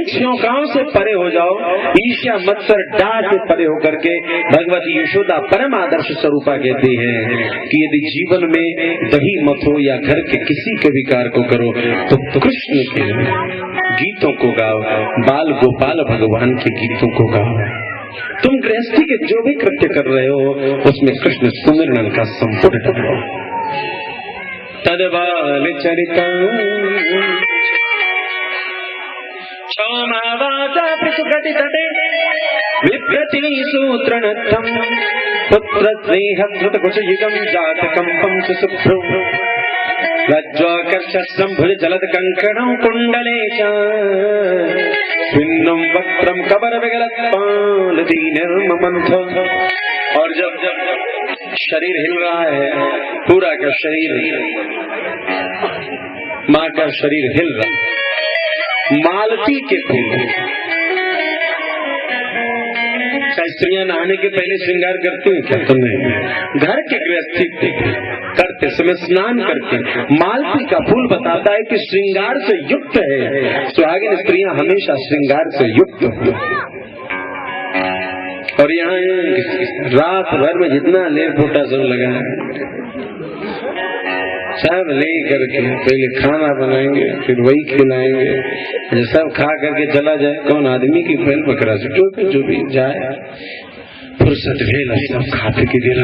इन श्लोकाओं से परे हो जाओ, ईर्ष्या मत्सर डाह से परे होकर के भगवती यशोदा परम आदर्श स्वरूपा कहती है कि यदि जीवन में दही मथो या घर के किसी के विकार को करो तो कृष्ण के गीतों को गाओ, बाल गोपाल भगवान के गीतों को गाओ। तुम गृहस्थी के जो भी कृत्य कर रहे हो उसमें कृष्ण सुमिरन का संपूर्ण करो। तदबाल चरिता क्षमावाचा पृथुकटि तटे विप्रति सूत्रणत्थम पुत्र स्नेह कृत कुशयुगम जातकंपम सुभ्रो लज्ज्वाकर्ष संभुज जलद कंकणं कुंडले च स्विन्नं वक्त्रं कबर विगलत पालदीनिर्ममंथ। और जब शरीर हिल रहा है, पूरा का शरीर, माँ का शरीर हिल रहा है, मालती के फूल। स्त्रियां नहाने के पहले श्रृंगार करती हैं क्या? तो नहीं, घर के गृहस्थी करते समय स्नान करके मालती का फूल बताता है कि श्रृंगार से युक्त है। सुहागिन स्त्रियां हमेशा श्रृंगार से युक्त होती। और यहाँ रात भर में जितना ले फूटा सब लगा है, सब ले करके पहले खाना बनाएंगे, फिर वही खिलाएंगे। सब खा करके चला जाए, कौन आदमी की फैल पकड़ा से जो भी जाए, फुर्सत भेल सब खाते की देर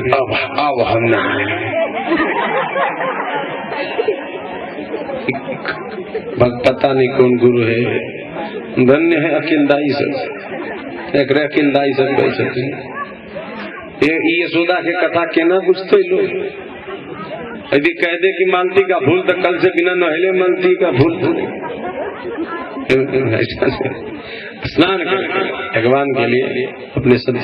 अब हम नहाए। पता नहीं कौन गुरु है, धन्य है अकिलदाई सब, एक अकिलदाई सब कह सकते। ये यशोदा के कथा केना बुझते लोग। यदि कह दे कि मालती का फूल तो कल से बिना नहले मालती का फूल स्नान करके भगवान के लिए अपने सब।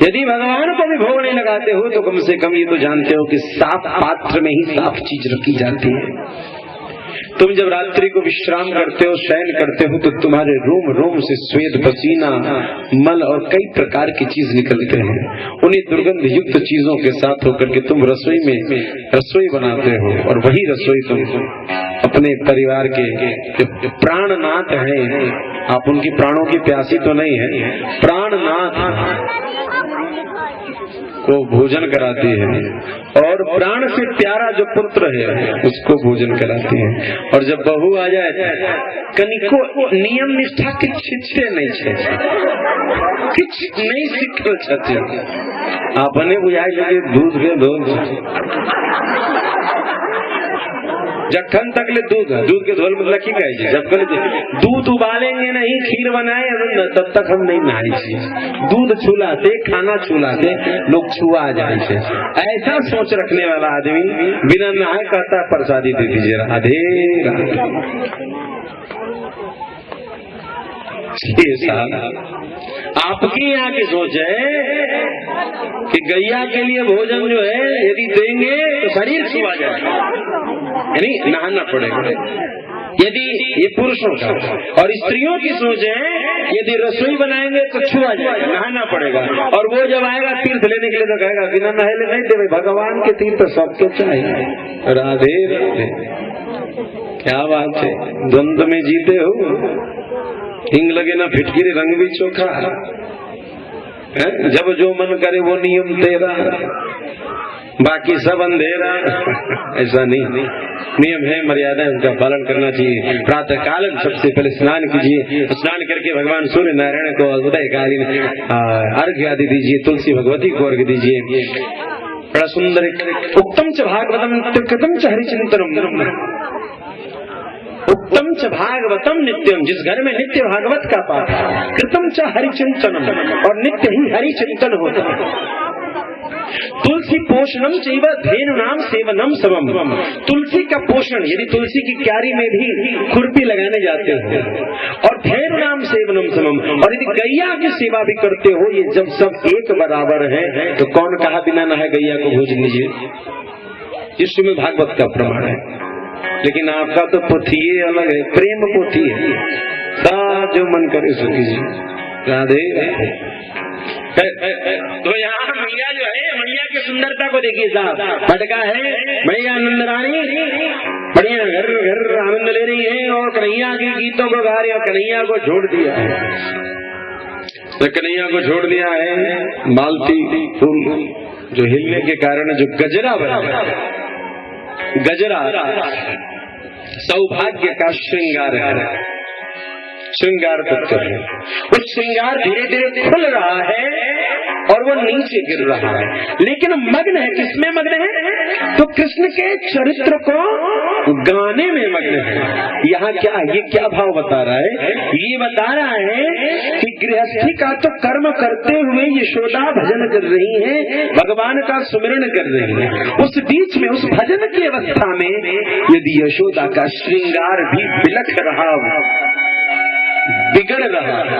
यदि भगवान को भी भोग नहीं लगाते हो तो कम से कम ये तो जानते हो कि साफ पात्र में ही साफ चीज रखी जाती है। तुम जब रात्रि को विश्राम करते हो, शयन करते हो, तो तुम्हारे रोम रोम से स्वेद, पसीना, मल और कई प्रकार की चीज निकलते हैं। उन्हीं दुर्गंध युक्त चीजों के साथ होकर के तुम रसोई में रसोई बनाते हो, और वही रसोई तुम अपने परिवार के प्राणनाथ हैं। आप उनकी प्राणों की प्यासी तो नहीं है, प्राणनाथ को भोजन कराती है, और प्राण से प्यारा जो पुत्र है उसको भोजन कराती है। और जब बहू आ जाए, कनिको नियम निष्ठा के छिछे नहीं छे, किछ नहीं सीखल छे। आपने बुझाई लगे दूध के धोल जखन तक ले दूध के धोल मतलब की कहे, जब तक दूध उबालेंगे नहीं, खीर बनाए तब तक हम नहीं नहाई। दूध छुलाते, खाना छुलाते लोग छुआ जाए। ऐसा सोच रखने वाला आदमी बिना नहाए कहता प्रसादी दे दीजिए, राधे आपकी यहाँ की सोच है कि गैया के लिए भोजन जो है यदि देंगे तो शरीर छुआ जाएगा, यानी नहाना पड़ेगा। यदि ये पुरुषों का, और स्त्रियों की सोच है यदि रसोई बनाएंगे तो छुआ जाएगा, नहाना पड़ेगा। और वो जब आएगा तीर्थ लेने के लिए तो कहेगा बिना नहाए नहीं देवे, भगवान के तीर्थ सबके चाहिए। राधे राधे, क्या बात है, द्वंद्व में जीते हो। हिंग लगे ना फिटकिरी, रंग भी चोखा है। जब जो मन करे वो नियम तेरा, बाकी सब अंधेरा। ऐसा नहीं, नियम है, मर्यादा है, उनका पालन करना चाहिए। प्रातः काल सबसे पहले स्नान कीजिए, स्नान करके भगवान सूर्य नारायण को उदयकालीन अर्घ्य आदि दीजिए, तुलसी भगवती को अर्घ्य दीजिए। बड़ा सुंदर उत्तम च भागवतम कृतम च हरिचिंतनम, उत्तम च भागवतम नित्यम, जिस घर में नित्य भागवत का पाठ, कृतम च हरिचिंतनम, और नित्य ही हरिचिंतन होता है। तुलसी पोषणम चैव धेनुनाम सेवनम समम, तुलसी का पोषण, यदि तुलसी की क्यारी में भी खुरपी लगाने जाते हो, और धेनुनाम सेवनम समम, और यदि गैया की सेवा भी करते हो, ये जब सब एक बराबर है तो कौन कहा बिना नहाए गैया को भोज लीजिए। इसमें भागवत का प्रमाण है। लेकिन आपका तो पोथी अलग है, प्रेम पोथी है, जो मन करे सो कीजिए। राधे। तो यहाँ मैया जो है, मैया की सुंदरता को देखिए साहब, भटका है मैया नंद रानी, बढ़िया घर घर आनंद ले रही है और कन्हैया के गीतों को गा रही है, कन्हैया को छोड़ दिया है, कन्हैया को छोड़ दिया है। मालती फूल जो हिलने के कारण जो गजरा बना, गजरा सौभाग्य का श्रृंगार है, श्रृंगार तत्व है। वो श्रृंगार धीरे धीरे खुल रहा है और वो नीचे गिर रहा है, लेकिन मग्न है, किसमें मग्न है? तो कृष्ण के चरित्र को गाने में मग्न है। यहाँ क्या, ये क्या भाव बता रहा है? ये बता रहा है कि गृहस्थी का तो कर्म करते हुए यशोदा भजन कर रही है, भगवान का सुमिरन कर रही है। उस बीच में, उस भजन की अवस्था में यदि यशोदा का श्रृंगार भी बिलख रहा, बिगड़ रहा है,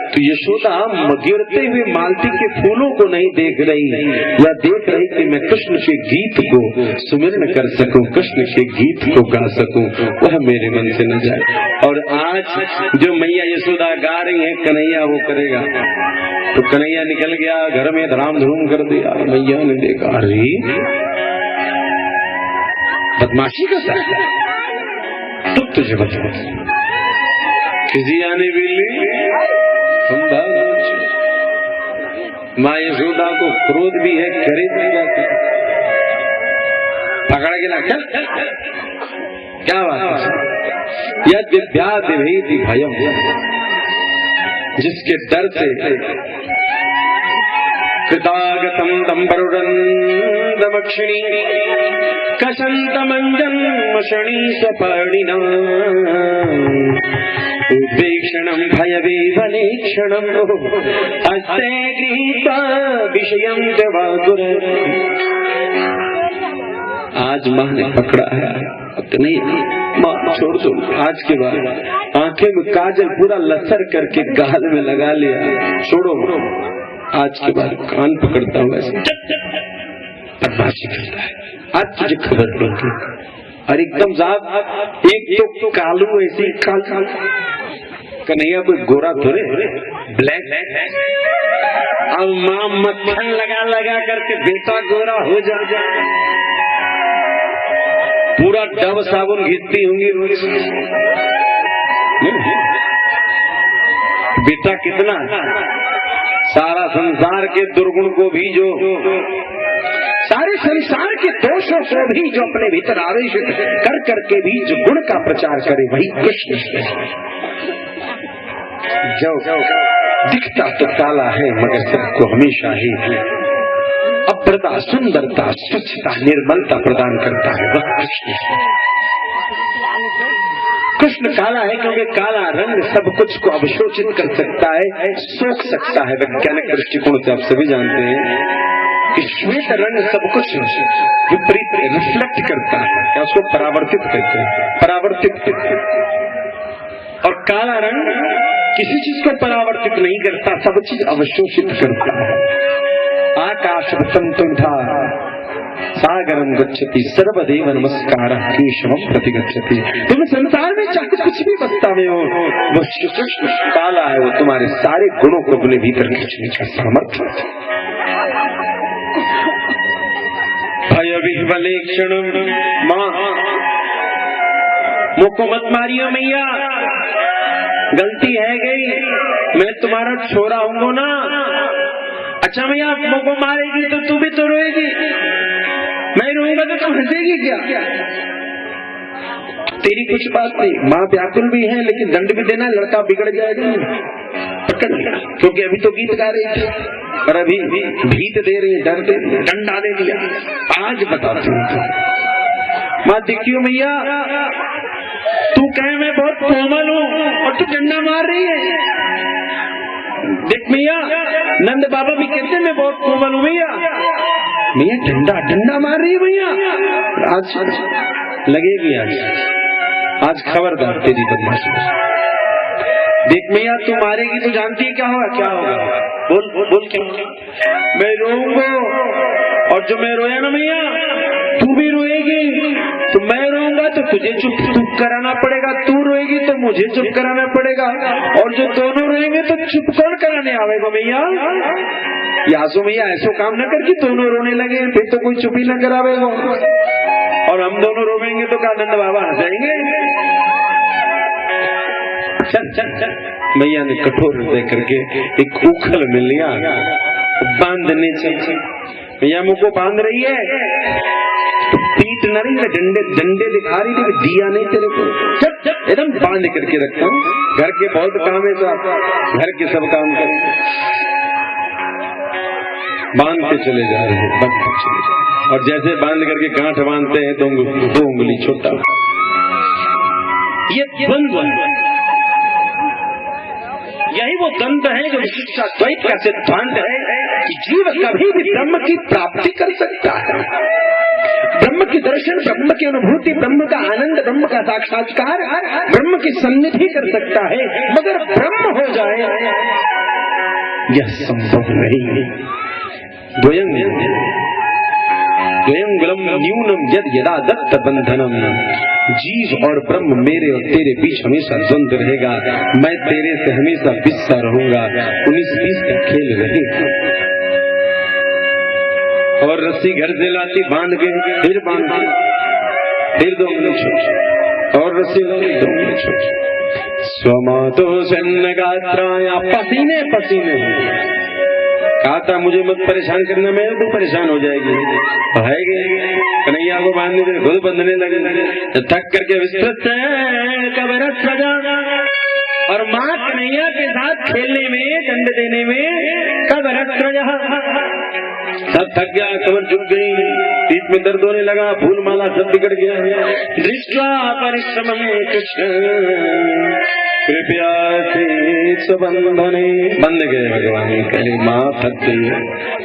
तो यशोदा गिरते हुए मालती के फूलों को नहीं देख रही, या देख रही कि मैं कृष्ण के गीत को सुमिरन कर सकूं, कृष्ण के गीत को गा सकूं, वह मेरे मन से न जाए। और आज जो मैया यशोदा गा रही है, कन्हैया वो करेगा। तो कन्हैया निकल गया, घर में धड़ाम धूम कर दिया। मैया ने देखा, अरे बदमाशी करता है, तो तुझे बता किसी आने बिल्ली माँ यशोदा को क्रोध भी है, करे भी जाता, पकड़ के ला, चल क्या बात है? यद विद्यादिभेति भयम, जिसके डर से कृतागतम दम्बरुदंदमक्षिणी कसंतमंजन्मशणी सपर्णिना उद्वेक्षणं भयविभलेक्षणं हस्ते गृहीत्वा विषयं दवागुर। आज माँ ने पकड़ा है, अब नहीं माँ छोड़ दो, आज के बाद आंखें में काजल पूरा लसर करके गाल में लगा लिया, छोड़ो, आज के बाद कान पकड़ता हूँ, ऐसे बदमाशी करता है, आज तुझे खबर दूंगी। और एकदम साहब एक तो कालू ऐसी काल कन्हैया कोई गोरा थोड़े, ब्लैक है। अब माँ मक्खन लगा लगा करके बेटा गोरा हो जा, पूरा डब साबुन घिसती होंगी रोज। बेटा कितना सारा संसार के दुर्गुण को भी, जो सारे संसार के दोषों को भी जो अपने भीतर आवेश कर करके भी जो गुण का प्रचार करे, वही कृष्ण जो दिखता तो काला है मगर सबको हमेशा ही अप्रता, सुंदरता, स्वच्छता, निर्मलता प्रदान करता है, वह कृष्ण है। कृष्ण काला है क्योंकि काला रंग सब कुछ को अवशोषित कर सकता है, सोख सकता है। वैज्ञानिक दृष्टिकोण से आप सभी जानते हैं कि श्वेत रंग सब कुछ विपरीत रिफ्लेक्ट करता है, क्या उसको परावर्तित करते हैं, परावर्तित करते हैं। और काला रंग किसी चीज को परावर्तित नहीं करता, सब चीज अवशोषित करता है। आकाशवतं तुंधा सागरम गच्छति सर्वदेव नमस्कारः केशवम प्रति गच्छति। तुम संसार में चाहे कुछ भी बस्तावे हो, वो श्री कृष्ण काला है, वो तुम्हारे सारे गुणों को अपने भीतर खींचने का सामर्थ्य है। भय विह्वलेक्षण माँ मुझको मत मारियो मैया, गलती है गई, मैं तुम्हारा छोरा हूँ ना। अच्छा मैया मुझको मारेगी तो तू भी तो रोएगी, मैं रोऊंगा तो तू हंसेगी क्या? तेरी कुछ बात नहीं, माँ व्याकुल भी है लेकिन दंड भी देना, लड़का बिगड़ जाएगा पकड़, क्योंकि अभी तो गीत गा रही थी और अभी भीत दे रही है, डर दे रही है, डंडा दे दिया। आज बताती हूँ माँ, देखियो मैया तू कहे मैं बहुत कोमल हूँ और तू डंडा मार रही है। देख मैया नंद बाबा भी कहते मैं बहुत कोमल हूँ मैया, मैया डंडा डंडा मार रही है मैया। आज लगेगी, आज खबरदार तेरी बदमाशी। देख मैया तू मारेगी तो जानती है क्या होगा, क्या होगा? बोल बोल बोल, क्यों? मैं रोऊंगा और जो मैं रोया ना मैया तू भी रोएगी तो मैं रोऊंगा तो तुझे चुप कराना पड़ेगा, तू रोएगी तो मुझे चुप कराना पड़ेगा, और जो दोनों रोएंगे तो चुप कौन कराने आवेगा भैया? यासो भैया ऐसो काम न कर कि दोनों रोने लगे, फिर तो कोई चुप ही न करावेगा, और हम दोनों रोवेंगे तो का नंद बाबा हंसाएंगे। चल चल चल। भैया ने कठोर हृदय करके एक उखल मिल लिया, बांधने चल। भैया मुझको बांध रही है, पीट न रही है, डंडे डंडे दिखा रही थी, दिया नहीं तेरे को, चल एकदम बांध करके रखता हूँ, घर के बहुत काम है तो घर के सब काम करें। बांध के चले जा रहे हैं, बांध के चले जा, और जैसे बांध करके गांठ बांधते हैं तो 2 उंगली छोटा, ये द्वंद्व, यही वो द्वंद्व है जो विशिष्ट द्वैत का सिद्धांत है कि जीव कभी भी ब्रह्म की प्राप्ति कर सकता है, ब्रह्म की दर्शन, ब्रह्म की अनुभूति, ब्रह्म का आनंद, ब्रह्म का साक्षात्कार, ब्रह्म की सन्निधि कर सकता है, मगर ब्रह्म हो जाए यह संभव नहीं है। द्वयंगलम न्यूनम यद यदा दत्त बंधनम, जीव और ब्रह्म मेरे और तेरे बीच हमेशा द्वंद रहेगा, मैं तेरे से हमेशा बिस्सा रहूंगा, 19-20 का खेल रहेगा। और रस्सी घर से लाती, बांध के फिर बांध के, फिर 2 उंगली छोड़, और रस्सी 2 उंगली छोड़, स्वमातो सन्न गात्राया, पसीने पसीने कहा था मुझे मत परेशान करना, मैं तो परेशान हो जाएगी, कन्हैया को बांधने से खुद बंधने लगे, थक करके विस्तृत कबरत सजा, और माँ कन्हैया के साथ खेलने में, दंड देने में कबरत सजा, सब थक गया, कमर झुक गई, पीठ में दर्द होने लगा, फूल माला सब बिगड़ गया। दृष्टा परिश्रम कृष्ण कृपया बंधने, बंध गए भगवान, कहे माँ थक गई है,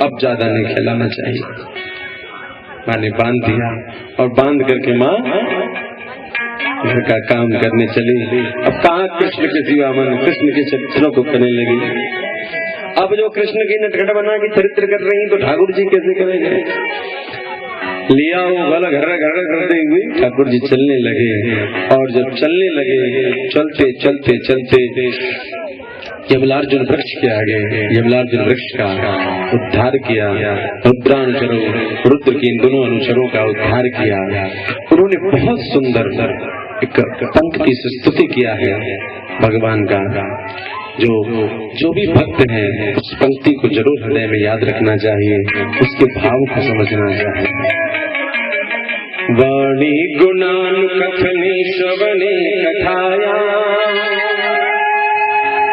अब ज्यादा नहीं खिलाना चाहिए। माँ ने बांध दिया, और बांध करके माँ घर का काम करने चली। अब कहाँ कृष्ण के सिवा मन कृष्ण के चरित्रों को करने लगी। अब जो कृष्ण की नटखट बना के चरित्र कर रही तो ठाकुर जी कैसे करेंगे? लिया वो गला घर करते हुए ठाकुर जी चलने लगे, और जब चलने लगे, चलते चलते चलते यमलार्जुन वृक्ष के आगे, यमलार्जुन वृक्ष का उद्धार किया, रुद्रानुचरों, रुद्र के इन दोनों अनुचरों का उद्धार किया। उन्होंने बहुत सुंदर एक पंक्ति से स्तुति किया है भगवान का। जो भी भक्त है उस पंक्ति को जरूर हृदय में याद रखना चाहिए, उसके भाव को समझना चाहिए। वाणी गुणानुकथने श्रवणे कथाया,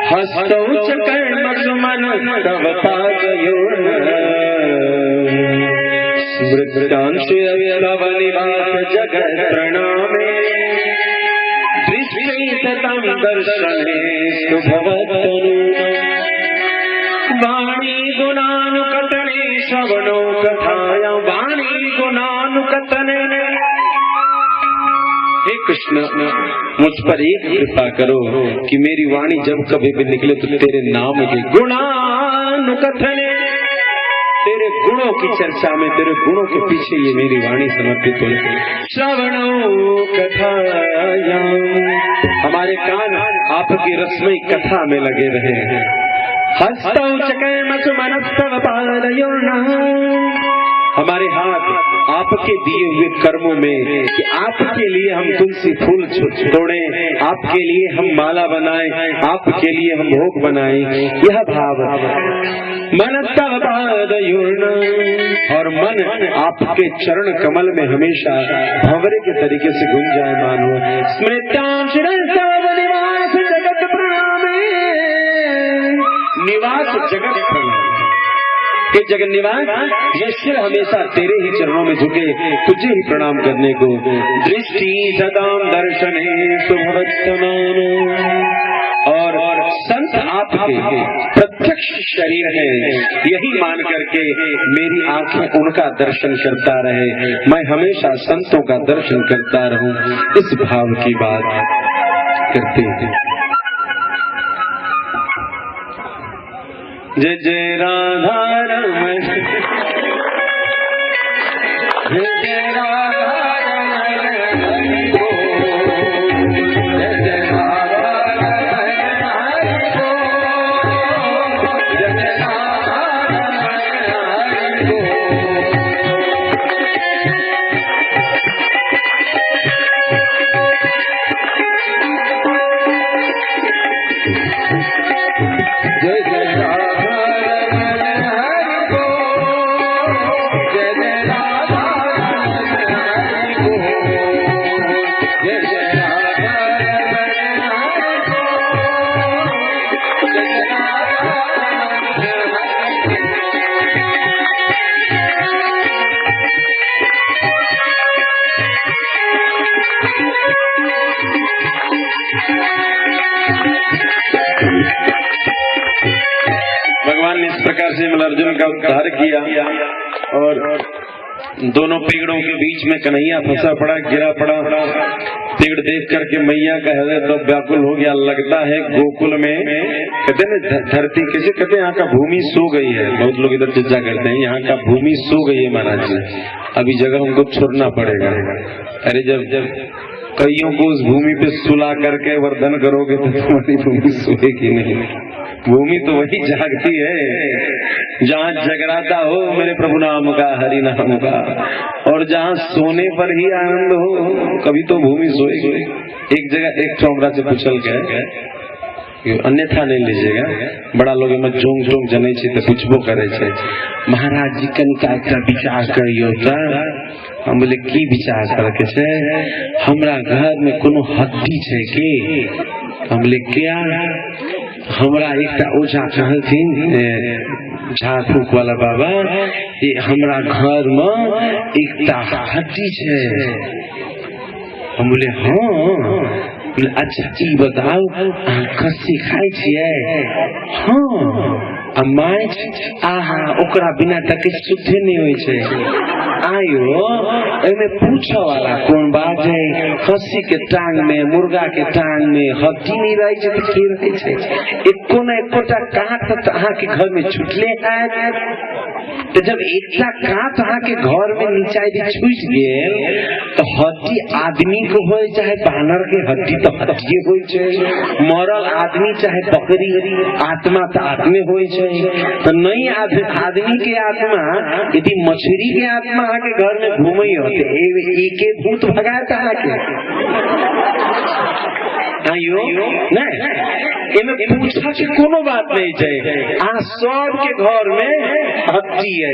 हस्तौ च कर्मसु मनः तव पादयोः, स्मृतांशु तव निवास जगत् प्रणामे, दृष्टि सतं दर्शनेषु भवत्तनूनाम्। वाणी गुणानुकथने श्रवणो कथाया, वाणी गुणानुकथने। हे कृष्ण, मुझ पर एक कृपा करो कि मेरी वाणी जब कभी भी निकले तो तेरे नाम के गुणानुकथने, तेरे गुणों की चर्चा में, तेरे गुणों के पीछे ये मेरी वाणी समर्पित हो। श्रवणो कथाया, हमारे कान आपकी रसमयी कथा में लगे रहे। हस्तौ च कर्मसु मनस्तव पादयोः, हमारे हाथ आपके दिए हुए कर्मों में, कि आपके लिए हम तुलसी फूल छोड़े, आपके लिए हम माला बनाए, आपके लिए हम भोग बनाए, यह भाव। मनस्तव पादयोः, और मन आपके चरण कमल में हमेशा भंवरे के तरीके से गुंजायमान हो। स्मृत्यां शिरस्तव निवास जगत प्रणामे, निवास जगत प्रणाम, हे जगन निवास, ये सिर हमेशा तेरे ही चरणों में झुके, तुझे ही प्रणाम करने को। दृष्टि सदाम दर्शनेषु भवत्तनूनाम्, और संत आपके प्रत्यक्ष शरीर है, यही मान करके मेरी आंखें उनका दर्शन करता रहे, मैं हमेशा संतों का दर्शन करता रहूं, इस भाव की बात करते हैं। जय जय राधा रमण, जय जय राधा जय जय राधा रमण हरि को, जय जय राधा रमण हरि को, जय जय राधा रमण हरि को, जय जय राधा रमण हरि को। भगवान ने इस प्रकार से मल्लार्जुन का उद्धार किया और दोनों पेड़ों के बीच में कन्हैया फंसा पड़ा, गिरा पड़ा। पेड़ देख करके मैया का हृदय तो व्याकुल हो गया। लगता है गोकुल में कहते हैं धरती कैसे कहते हैं, यहाँ का भूमि सो गई है। बहुत लोग इधर चर्चा करते हैं यहाँ का भूमि सो गई है महाराज जी, अभी जगह हमको छोड़ना पड़ेगा। अरे जब कईयों को उस भूमि पे सुला करके वर्धन करोगे तो तुम्हारी भूमि सोएगी नहीं। भूमि तो वही जागती है जहाँ जगराता हो मेरे प्रभु नाम का, हरि नाम का, और जहाँ सोने पर ही आनंद हो कभी तो भूमि सोएगी। एक जगह एक ठोकरा से पूछल गए, अन्यथा नहीं लीजिएगा, बड़ा लोग में झोंक झोंक जने छे तो पूछबो करे छे, महाराज जी कनिका एकटा विचार करियो त। हम बोले की विचार करके छे? हमरा घर में कोनो हड्डी छे की? हम बोले क्या? हमरा एकटा ओझा कहलथिन झाड़ फूक वाला बाबा, ये हमरा घर में एकटा हड्डी छे। हम बोले हाँ। अच्छा ई बताओ खस्सी खाई छियै? हाँ। माछ आहा ओकरा बिना तक शुद्धे नहीं होय छे। आयो एमे पूछो वाला कौन बात है? खस्सी के टांग में, मुर्गा के टांग में हड्डी नहीं रही छे तो की रहे छे? एको न एकोटा काट तो अहाँ के घर में छुटले है। तो जब एकटा काट अहाँ के घर में नीचा यदि छूट गेल तो हड्डी आदमी को होय चाहे बानर के हड्डी तो हड्डी होय छे। मरल आदमी चाहे बकरी, आत्मा तो आत्मे होय छे। तो नहीं आदमी के आत्मा यदि मछली के आत्मा अहाँ के घर में घूमई होते एके भूत भगाता अहाँ के। आयो नहीं एमे पूछा के कोनो बात नहीं चाहिए। आ सब के घर में हड्डी है,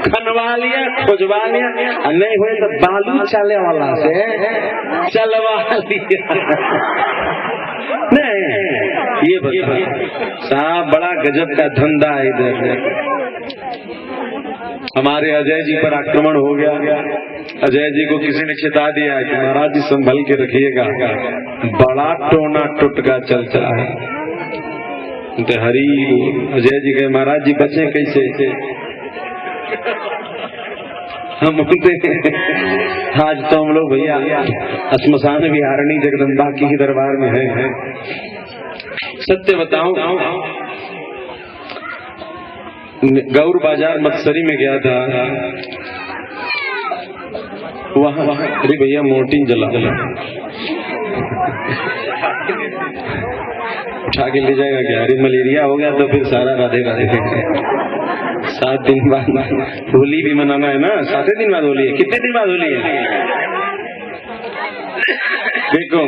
खनवा लिया खोजवा लिया, नहीं हुए तो बालू चले वाला से चलवा लिया। नहीं ये बता साहब बड़ा गजब का धंधा है इधर। हमारे अजय जी पर आक्रमण हो गया। अजय जी को किसी ने चेता दिया कि महाराज जी संभल के रखिएगा, बड़ा टोना टुटका चलता है। तो हरी अजय जी कहे महाराज जी बचे कैसे? हम बोलते आज तो हम लोग भैया श्मशान विहारणी जगदम्बा की ही दरबार में है। सत्य बताऊं, गौर बाजार मत्सरी में गया था, वहाँ अरे भैया मोर्टिन जला उठा के ले जाएगा क्या? अरे मलेरिया हो गया तो फिर सारा राधे राधे। 7 दिन बाद होली भी मनाना है ना, 7 दिन बाद होली है। कितने दिन बाद होली है? देखो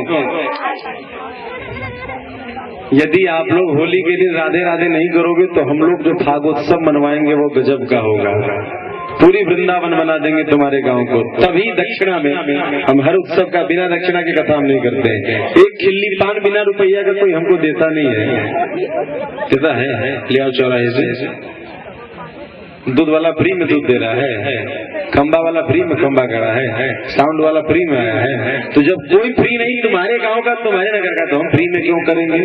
यदि आप लोग होली के दिन राधे राधे नहीं करोगे तो हम लोग जो फागोत्सव मनवाएंगे वो गजब का होगा। पूरी वृंदावन बना देंगे तुम्हारे गांव को। तभी दक्षिणा में हम हर उत्सव का बिना दक्षिणा की कथा हम नहीं करते। एक खिल्ली पान बिना रुपया का कोई हमको देता नहीं है। देता है ले आओ चौराहे से, दूध वाला फ्री में दूध दे रहा है, खंबा वाला फ्री में खंबा कर रहा है, साउंड वाला फ्री में आया है। तो जब कोई फ्री नहीं तुम्हारे गांव का तुम्हारे नगर का तो हम फ्री में क्यों करेंगे?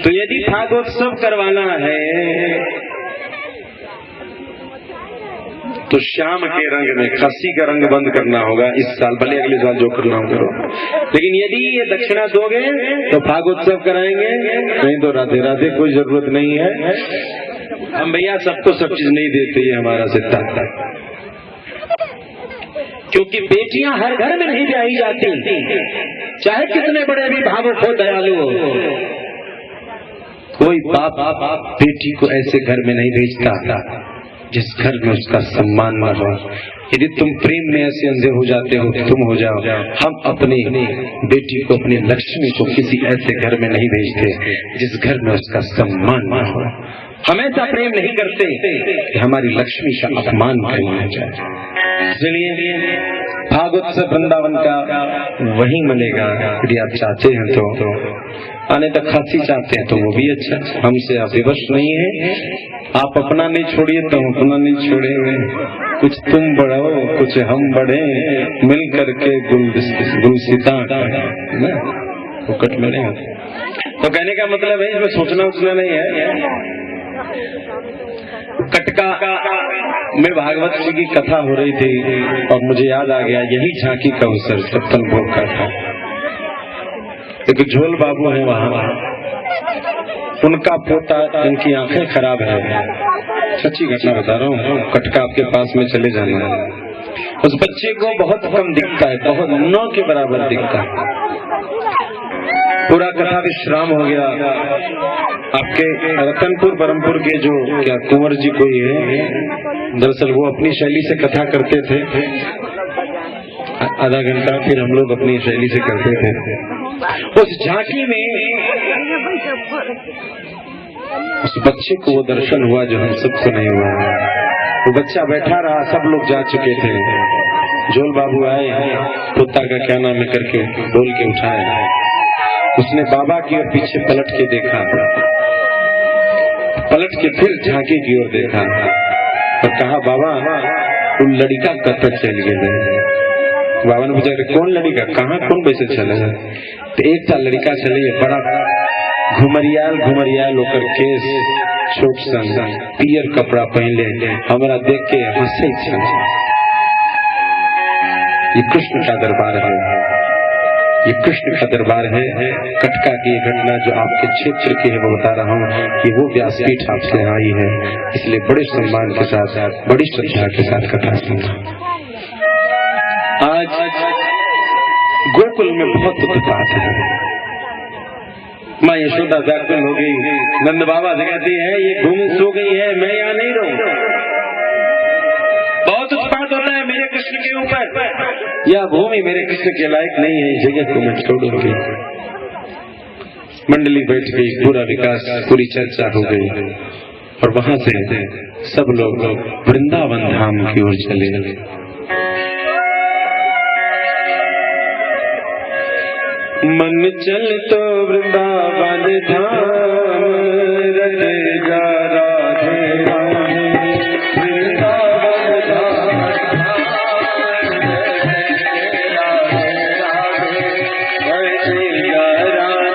तो यदि फागोत्सव करवाना है तो शाम के रंग में खस्सी का रंग बंद करना होगा इस साल, भले अगले साल जो करना हो करो। लेकिन यदि ये दक्षिणा दोगे तो फागोत्सव कराएंगे, नहीं तो राधे राधे कोई जरूरत नहीं है। हम भैया सबको सब चीज नहीं देते, ये हमारा सिद्धांत है। क्योंकि बेटियां हर घर में नहीं ब्याही जाती, चाहे कितने बड़े भी भावुक हो, दयालु हो। कोई बाप बेटी को ऐसे घर में नहीं भेजता। जिस घर में उसका सम्मान न हो। यदि तुम प्रेम में ऐसे अंधे हो जाते हो कि तुम हो जाओ। हम अपनी बेटी को, अपनी लक्ष्मी को किसी ऐसे घर में नहीं भेजते जिस घर में उसका सम्मान न हो। हमेशा प्रेम नहीं करते कि हमारी लक्ष्मी का अपमान कहीं न जाए। इसलिए भागवत से वृंदावन का वही मिलेगा। यदि आप चाहते हैं तो आने तक खासी चाहते हैं तो वो भी अच्छा। हमसे आप विवश नहीं है। आप अपना नहीं छोड़िए तो हम अपना नहीं छोड़ेंगे। कुछ तुम बढ़ो कुछ हम बढ़े, मिल करके गुलसिता फुकट में नहीं होता। तो कहने का मतलब है इसमें सोचना उचना नहीं है। कटका में भागवत जी की कथा हो रही थी और मुझे याद आ गया यही झांकी का अवसर सत्तन भोग का था। एक झोल बाबू है वहाँ, उनका पोता, इनकी आंखें खराब है। सच्ची घटना बता रहा हूँ, कटका आपके पास में चले जाना। उस बच्चे को बहुत कम दिखता है, बहुत 9 के बराबर दिखता है। पूरा कथा विश्राम हो गया। आपके रतनपुर बरमपुर के जो क्या कुंवर जी कोई है, दरअसल वो अपनी शैली से कथा करते थे। आधा घंटा फिर हम लोग अपनी शैली से करते थे। उस झांकी में उस बच्चे को वो दर्शन हुआ जो हम सबको नहीं हुआ। वो बच्चा बैठा रहा, सब लोग जा चुके थे। जोल बाबू आए, पोता का क्या नाम है करके बोल के उठाए। उसने बाबा की ओर पीछे पलट के देखा, पलट के फिर झांकी की ओर देखा और कहा बाबा वो लड़का कतर चल गए। बाबा ने पूछा कौन लड़का, कहाँ कौन वैसे चले? तो एक था लड़का चले, बड़ा घुमरियाल होकर केस छोट सा पियर कपड़ा पहन ले, हमारा देख के हंसे। ये कृष्ण का दरबार है, ये कृष्ण का दरबार है। कटका की घटना जो आपके क्षेत्र की है वो बता रहा हूँ कि वो व्यासपीठ आपसे आई है, इसलिए बड़े सम्मान के साथ, बड़ी श्रद्धा के साथ कथा सुना। आज गोकुल में बहुत उत्पात है। माँ यशोदा व्याकुल हो गई, नंद बाबा से कहती है ये घूम सो गई है, मैं यहाँ नहीं रहूं। बहुत उत्पात होता है मेरे कृष्ण के ऊपर। यह भूमि मेरे कृष्ण के लायक नहीं है, जगह को मैं छोड़ूंगी। मंडली बैठ गई, पूरा विकास, पूरी चर्चा हो गई और वहां से सब लोग वृंदावन धाम की ओर चले गए। मन चल तो वृंदावन धाम, रटे जा राधे राधे। वृंदावन धाम रटे जा राधे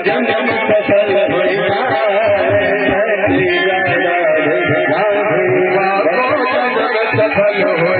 जन्म सफल हो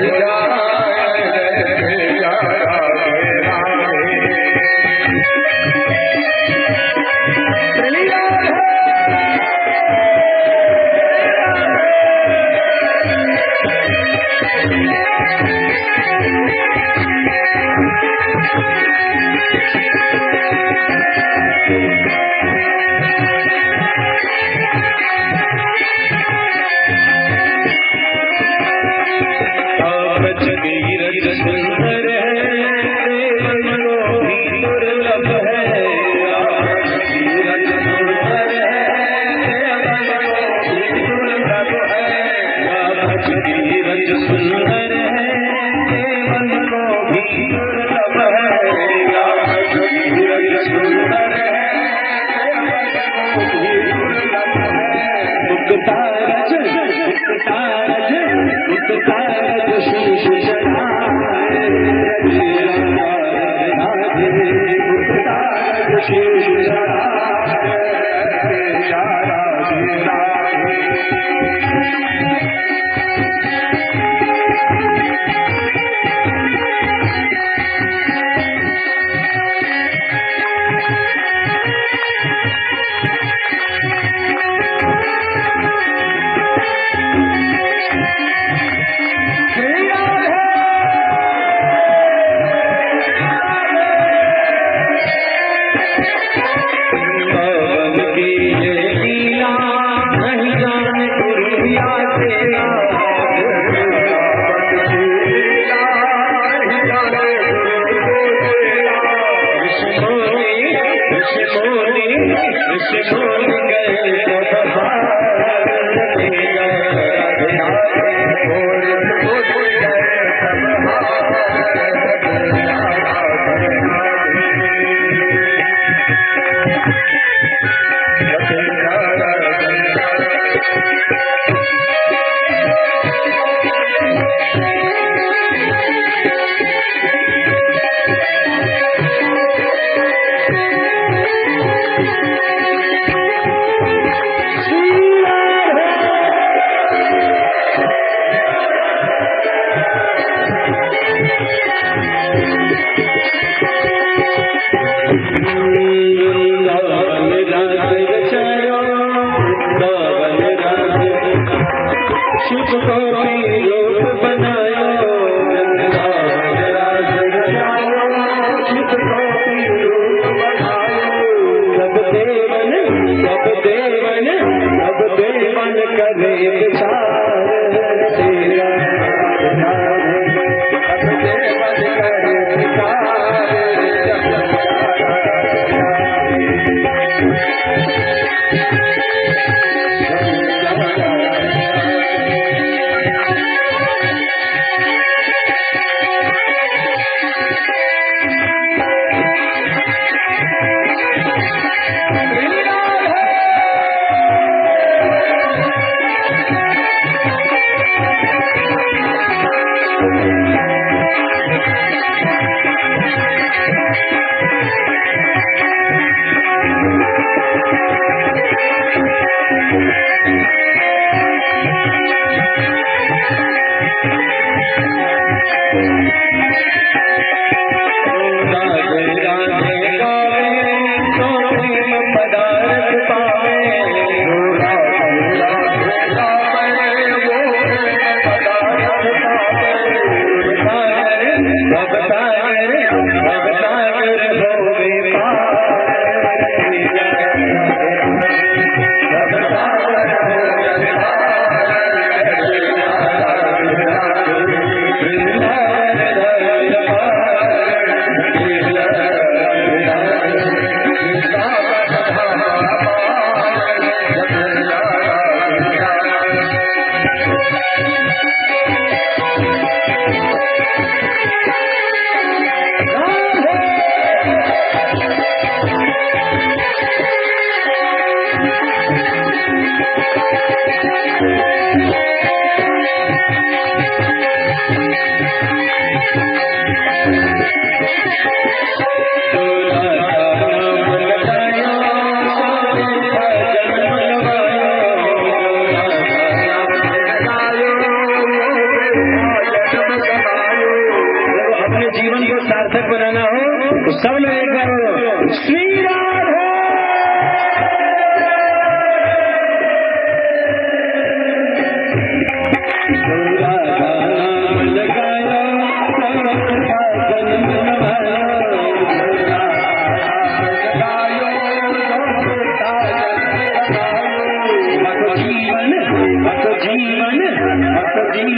सब लोग एक बार श्री राधे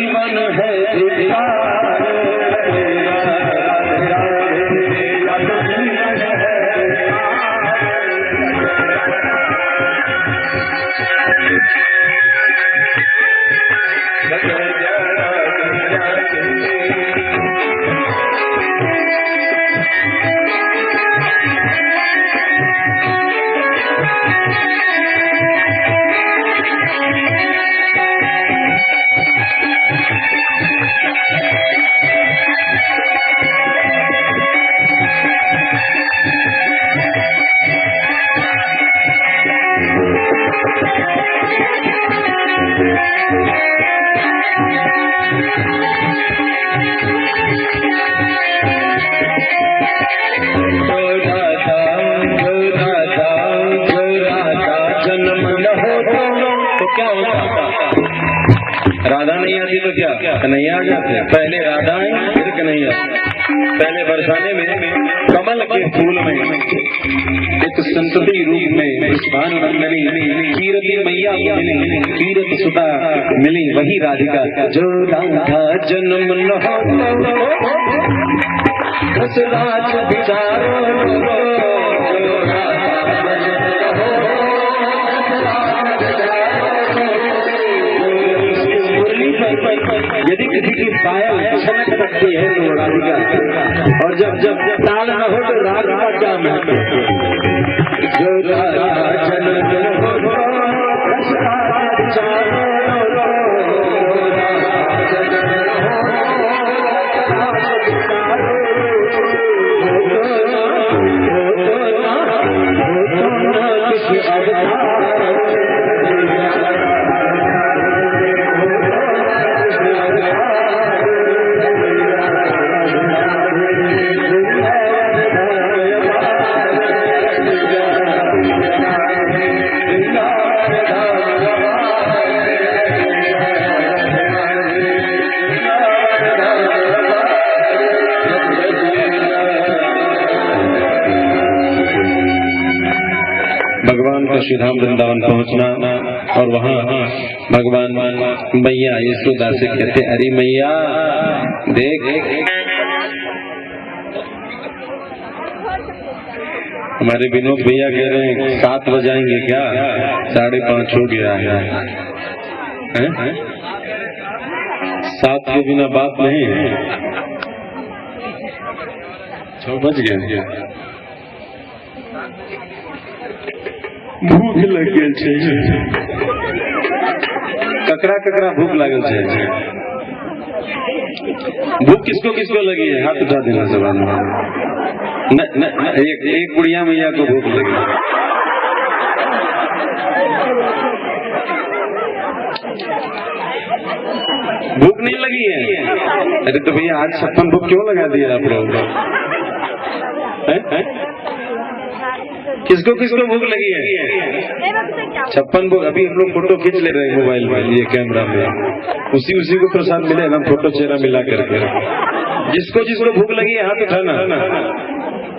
जीवन है राधा नहीं आती तो क्या कन्हैया आ जाते? पहले राधा आई फिर कन्हैया। पहले बरसाने में कमल के फूल में एक संतति रूप में भानुनंदनी कीरति मैया मिली, कीरत सुता मिली, वही राधिका जो राधा जन्म न हो राज विचारो यदि किसी की पायल छनक सकती है तो राधिका, और जब जब ताल न हो तो राग का क्या महत्व। जो राधा जनक हो भगवान का श्री धाम वृंदावन पहुंचना और वहाँ भगवान मैया यशोदा से कहते, अरे मैया देख, हमारे विनोद भैया कह रहे हैं 7 बजाएंगे क्या, 5:30 हो गया है। 7 के बिना बात नहीं है, 6 बज गए। भूख लगल छै, ककरा ककरा भूख लागल छै। भूख किसको किसको लगी है, हाथ उठा देना जबान में। एक बुढ़िया मैया को भूख लगी। भूख नहीं लगी है? अरे तो भैया आज 56 भूख क्यों लगा दिया आप लोग? किसको किसको भूख लगी है? 56 भूख। अभी हम लोग फोटो खींच ले रहे हैं मोबाइल में, ये कैमरा में, उसी को प्रसाद मिले ना, फोटो चेहरा मिला करके। जिसको जिसको भूख लगी है हाथ उठाना।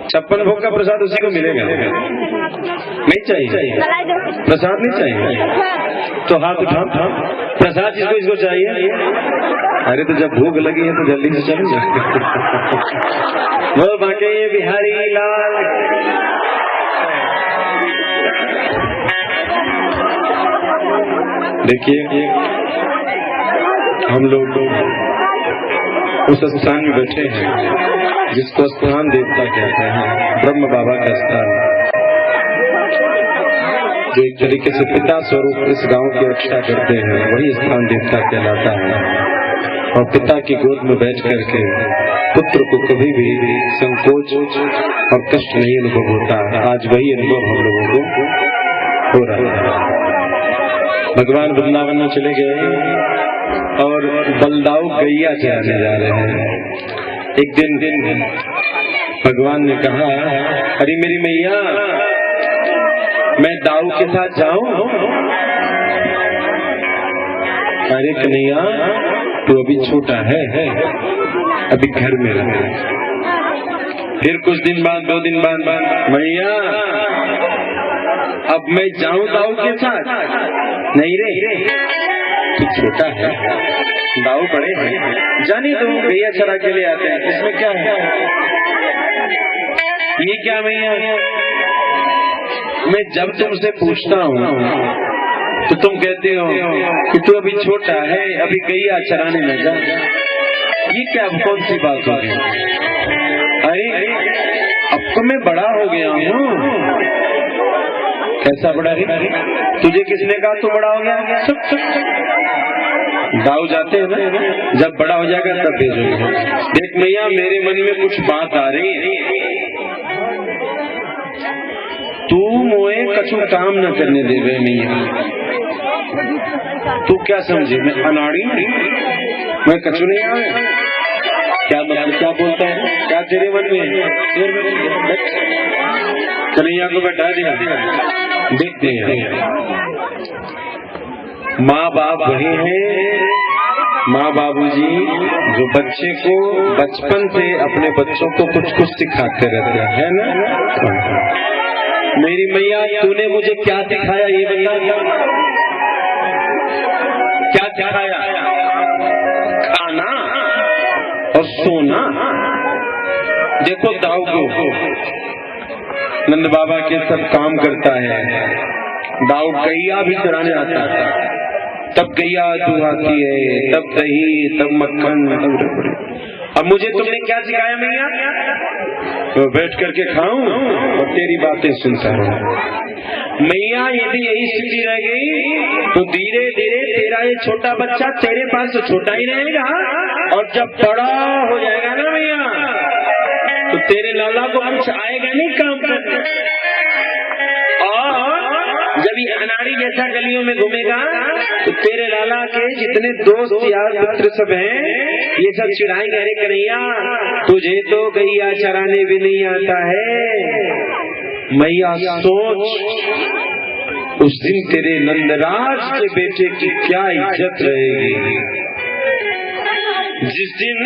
56 भोग का प्रसाद उसी को मिलेगा। नहीं चाहिए प्रसाद? नहीं चाहिए तो हाथ उठा। प्रसाद जिसको इसको चाहिए। अरे तो जब भूख लगी है तो जल्दी से चलो। वो बाकी ये बिहारी लाल। देखिए हम लोग उस स्थान में बैठे हैं जिसको स्थान देवता कहते हैं, ब्रह्म बाबा का स्थान, जो एक तरीके से पिता स्वरूप इस गांव की रक्षा करते हैं, वही स्थान देवता कहलाता है। और पिता की गोद में बैठ करके पुत्र को कभी भी संकोच और कष्ट नहीं अनुभव होता। आज वही अनुभव हम लोगों को हो रहा है। भगवान वृंदावन में चले गए और बलदाऊ गैया चराने जा रहे हैं। एक दिन भगवान ने कहा, अरे मेरी मैया, मैं दाऊ के साथ जाऊं? अरे कन्हैया, तू अभी छोटा है, अभी घर में रहे। फिर कुछ दिन बाद, 2 दिन बाद, मैया अब मैं जाऊं दाऊ के साथ? नहीं रे, तू छोटा है, दाऊ बड़े हैं, जाने दो, भैया चरा के ले आते हैं, इसमें क्या है? ये क्या मैया, मैं जब तुमसे पूछता हूँ तो तुम कहते हो कि तू अभी छोटा है, अभी गैया चराने में जा। ये क्या कौन सी बात होगी? अरे अब तो मैं बड़ा हो गया हूँ। कैसा बड़ा रे? तुझे किसने कहा तू बड़ा हो गया? दाऊ जाते हैं ना, जब बड़ा हो जाएगा तब भेजोगे। देख मैया, मेरे मन में कुछ बात आ रही है, तू मोए कछु काम न करने दे रहे मैया। तू क्या समझे, मैं अनाड़ी हूँ? मैं कछु नहीं आवे? क्या मतलब, क्या बोलता है? क्या तेरे मन में? कन्हैया को बैठा दिया। देखते हैं, माँ बाप वही हैं, माँ बाबूजी जो बच्चे को बचपन से अपने बच्चों को कुछ कुछ सिखाते रहते हैं ना। मेरी मैया, तूने मुझे क्या सिखाया ये बता? क्या सिखाया? खाना और सोना। देखो दाऊ को नंद बाबा के सब काम करता है, दाऊ गैया भी चराने आता है, तब गैया दुहाती है, तब दही, तब मक्खन, अब मुझे तुमने क्या सिखाया मैया? तो बैठ करके खाऊं और तेरी बातें सुनता रहूं। मैया यदि यही स्थिति रह गई तो धीरे धीरे तेरा ये छोटा बच्चा तेरे पास तो छोटा ही रहेगा, और जब बड़ा हो जाएगा ना मैया तो तेरे लाला को कुछ आएगा नहीं काम करने। और जब ये अनाड़ी जैसा गलियों में घूमेगा तो तेरे लाला के जितने दोस्त यार मित्र सब हैं ये सब चिढ़ाएंगे, अरे कन्हैया तुझे तो गैया चराने भी नहीं आता है। मैया सोच उस दिन तेरे नंदराज के बेटे की क्या इज्जत रहेगी, जिस दिन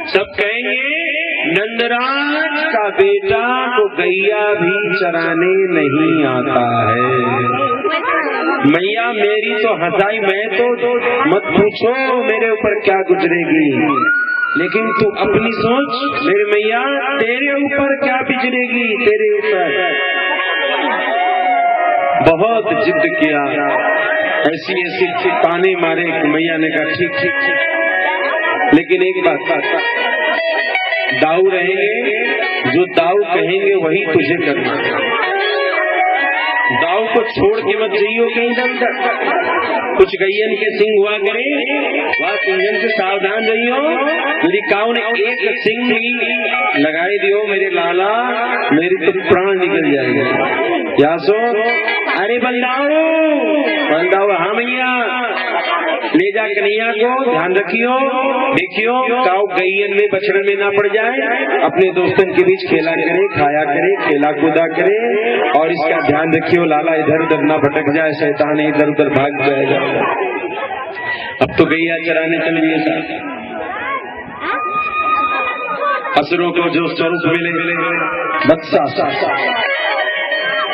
सब कहेंगे नंदराज का बेटा तो गैया भी चराने नहीं आता है। मैया मेरी तो हंसाई, मैं तो मत पूछो मेरे ऊपर क्या गुजरेगी, लेकिन तू अपनी सोच मेरे मैया तेरे ऊपर क्या बिजरेगी, तेरे ऊपर। बहुत जिद किया, ऐसी ऐसी ताने मारे कि मैया ने कहा ठीक ठीक, लेकिन एक बात दाऊ रहेंगे, जो दाऊ कहेंगे वही तुझे करना। दाऊ को छोड़ के मत जाइयो कहीं दर। कुछ गैयन के सिंह हुआ करे, वह सिंहन से सावधान रहियो, यदि काऊ ने एक सिंह लगाई दियो मेरे लाला मेरी तो प्राण निकल जाएगा। या सो अरे बलदाऊ, हाँ मैया ले जा कन्हैया को, ध्यान रखियो, देखियो काऊ गैयन में बछड़न में ना पड़ जाए, अपने दोस्तों के बीच खेला करे, खाया करे, खेला कूदा करे, और इसका ध्यान रखियो लाला इधर उधर ना भटक जाए, शैतान इधर उधर भाग जाएगा। अब तो गैया चराने चल दिए साहब, असुरों को जो स्वरूप मिले बत्सा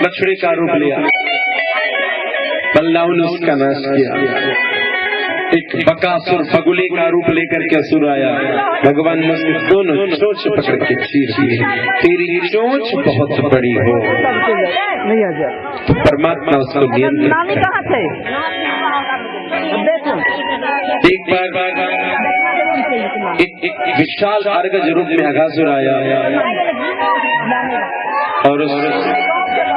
बछड़े का रूप लिया, बलदाऊ ने उसका नाश किया। एक बकासुर बगुले का रूप लेकर के असुर आया, भगवान ने उसके दोनों चोंच पकड़ के चीर दिए, तेरी चोंच बहुत बड़ी हो तो परमात्मा उसको नियंत्रित करे। एक बार एक विशाल अर्गज रूप में अघासुर आया, और उस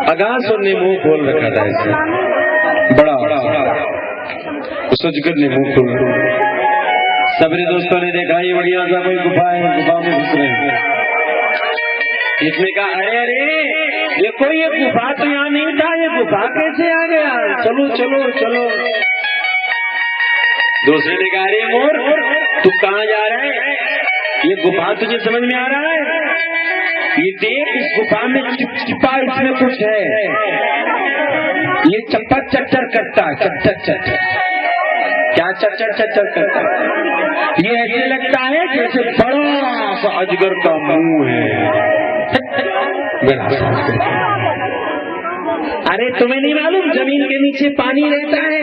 अघासुर ने मुंह खोल रखा था, ऐसे बड़ा सजगर ने मुंह खोल। सबरे दोस्तों ने देखा ये बढ़िया सा कोई गुफा है, गुफा में घुस रहे हैं। इसने कहा अरे अरे देखो ये गुफा तो यहाँ नहीं था, ये गुफा कैसे आ गया, चलो चलो चलो। दूसरे ने कहा अरे मोर तू कहाँ जा रहा है, ये गुफा तुझे समझ में आ रहा है, ये देख इस गुफा में चिपचिपा इसमें कुछ है, ये चप्पा चट्टर करता है, चट्टर चट्टर क्या चट्टर चट्टर करता है, ये ऐसे लगता है जैसे बड़ा सा अजगर का मुंह है। अरे तुम्हें नहीं मालूम जमीन के नीचे पानी रहता है,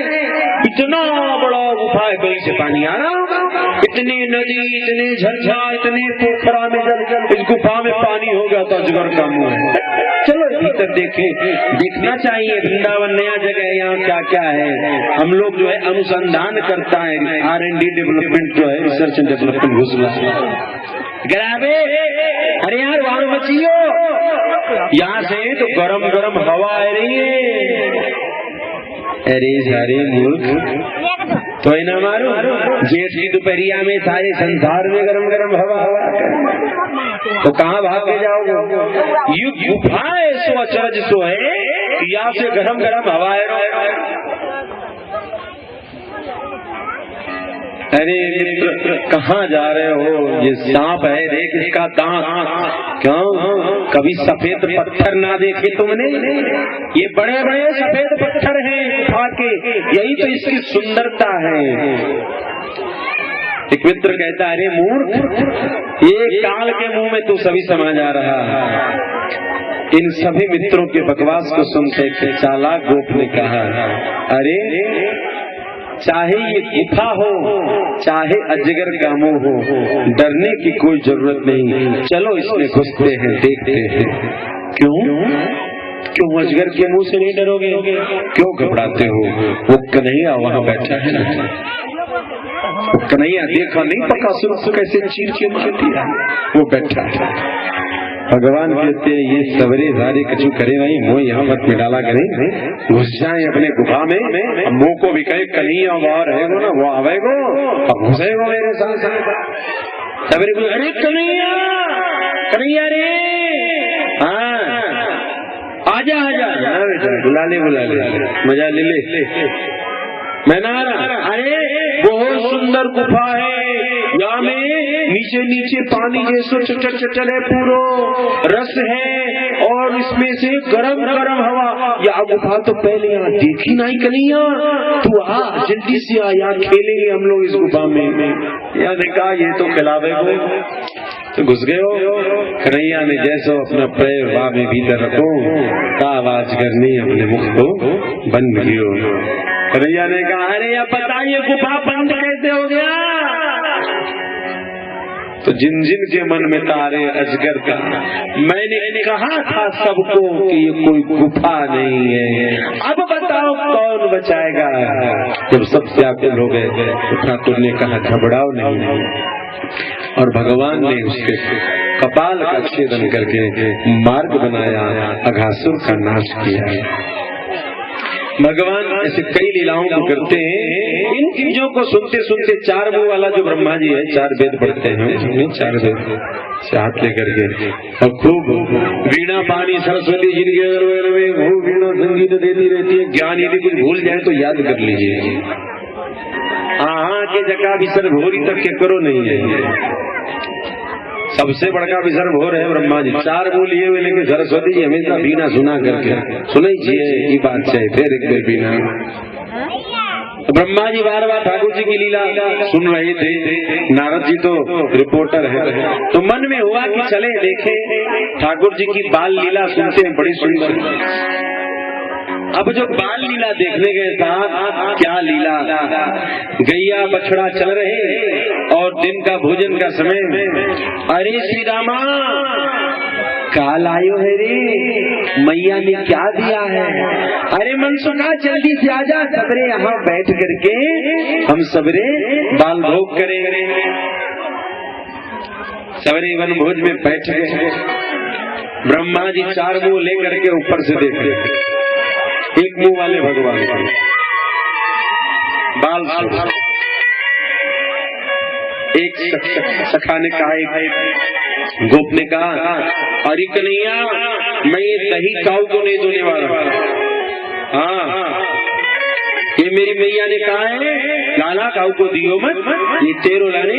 इतना बड़ा गुफा है, कहीं से पानी आ रहा होगा, इतनी नदी, इतने झरझा, इतने पोखरा में जल इस गुफा में पानी हो गया तो अजगर का मुंह है। चलो भीतर देखना चाहिए, वृंदावन नया जगह है, यहाँ क्या क्या है। हम लोग जो है अनुसंधान करता है, R&D डेवलपमेंट जो है, रिसर्च एंड डेवलपमेंट घुसला गराबे। अरे यार वहां बचियो, यहाँ से तो गरम गरम हवा आ रही है। अरे सारे मूर्ख तो ना मारो, जेठ की दोपहरिया में सारे संसार में गरम गरम हवा तो कहाँ भाग के जाओगे। युग गुफा सो अचरज सो है, यहाँ से गरम गरम हवा है। अरे मित्र कहाँ जा रहे हो, ये सांप है, देख इसका दांत। क्यों कभी सफेद पत्थर ना देखे तुमने, ये बड़े बड़े सफेद पत्थर हैं गुफा के, यही तो इसकी सुंदरता है। एक मित्र कहता है अरे मूर्ख, ये काल के मुंह में तू सभी समा जा रहा है। इन सभी मित्रों के बकवास को सुनते थे चालाक गोप ने कहा अरे चाहे ये गुफा हो चाहे अजगर का मुंह हो, डरने की कोई जरूरत नहीं, चलो इसमें घुसते हैं देखते हैं। क्यों क्यों अजगर के मुंह से नहीं डरोगे? क्यों घबराते हो? वो कन्हैया वहां बैठा है ना, वो कन्हैया देखा नहीं बकासुर को कैसे चीर के मार दिया, वो बैठा है। भगवान कहते हैं ये सवरे सारे कछु करे नहीं, मोह यहाँ मत मिडाला करें, घुस जाए अपने गुफा में। मुंह को भी कहे कन्हैया वहां रहेगो ना, वो आवेगो अब घुसेगो मेरे साथ। सवरे को अरे कन्हैया कन्हैया रे, हाँ आजा आजा बुला ले मजा ले मैं ना रहा। अरे बहुत सुंदर गुफा है, यहाँ में नीचे नीचे पानी जैसे चल है, पूरो रस है और इसमें से गरम गरम हवा। या गुफा तो पहले यहाँ देखी नहीं कन्हैया, तू आ जल्दी से आ, यहाँ खेलेंगे हम लोग इस गुफा में। या ने कहा ये तो खिलावे को तो घुस गए हो। कन्हैया ने जैसो अपना पैर वाह में भीतर रखो का आवाज करनी अपने मुख को बंद कियो। कन्हैया ने कहा अरे अब बताइए गुफा बंद कैसे हो गया? तो जिन जिन के मन में तारे अजगर का, मैंने कहा था सबको कि ये कोई गुफा नहीं है, अब बताओ कौन बचाएगा? जब सब व्याकुल हो गए तो ठाकुर ने कहा घबराओ नहीं, और भगवान ने उसके कपाल का छेदन करके मार्ग बनाया, अघासुर का नाश किया। भगवान ऐसे कई लीलाओं को करते हैं। इन चीजों को सुनते सुनते चार मुंह वाला जो ब्रह्मा जी है, चार वेद पढ़ते हैं, चार वेद से हाथ लेकर के और खूब वीणा पानी सरस्वती जी के खूब वीणा संगीत देती रहती है। ज्ञान यदि कुछ भूल जाए तो याद कर लीजिए, हाँ के जगह भी सर भोरी तक के करो नहीं है। सबसे बड़का विसर्ग हो रहे ब्रह्मा जी, चार मुंह लिए हुए, लेकिन सरस्वती जी हमेशा बीना सुना करके सुनिए ये बात चाहिए, फिर एक बार बीना। तो ब्रह्मा जी बार बार ठाकुर जी की लीला सुन रहे थे। नारद जी तो रिपोर्टर है, तो मन में हुआ कि चले देखे ठाकुर जी की बाल लीला सुनते हैं, बड़ी सुंदर। अब जो बाल लीला देखने गए साहब, क्या लीला, गैया बछड़ा चल रहे और दिन का भोजन का समय। अरे श्री रामा काल आयो है रे, मैया ने क्या दिया है? अरे मनसुखा जल्दी से आजा, सबरे यहाँ बैठ करके हम सबरे बाल भोग करेंगे। सबरे वन भोज में बैठ गए। ब्रह्मा जी चार मुंह लेकर के ऊपर से देखे, एक मुंह वाले भगवान बाल एक सखा ने कहा, एक गोप ने कहा अरे कन्हैया मैं ये दही काऊ को नहीं धोने वाला। हाँ ये मेरी मैया ने कहा है लाला काऊ को दियो मत, ये तेरो लाने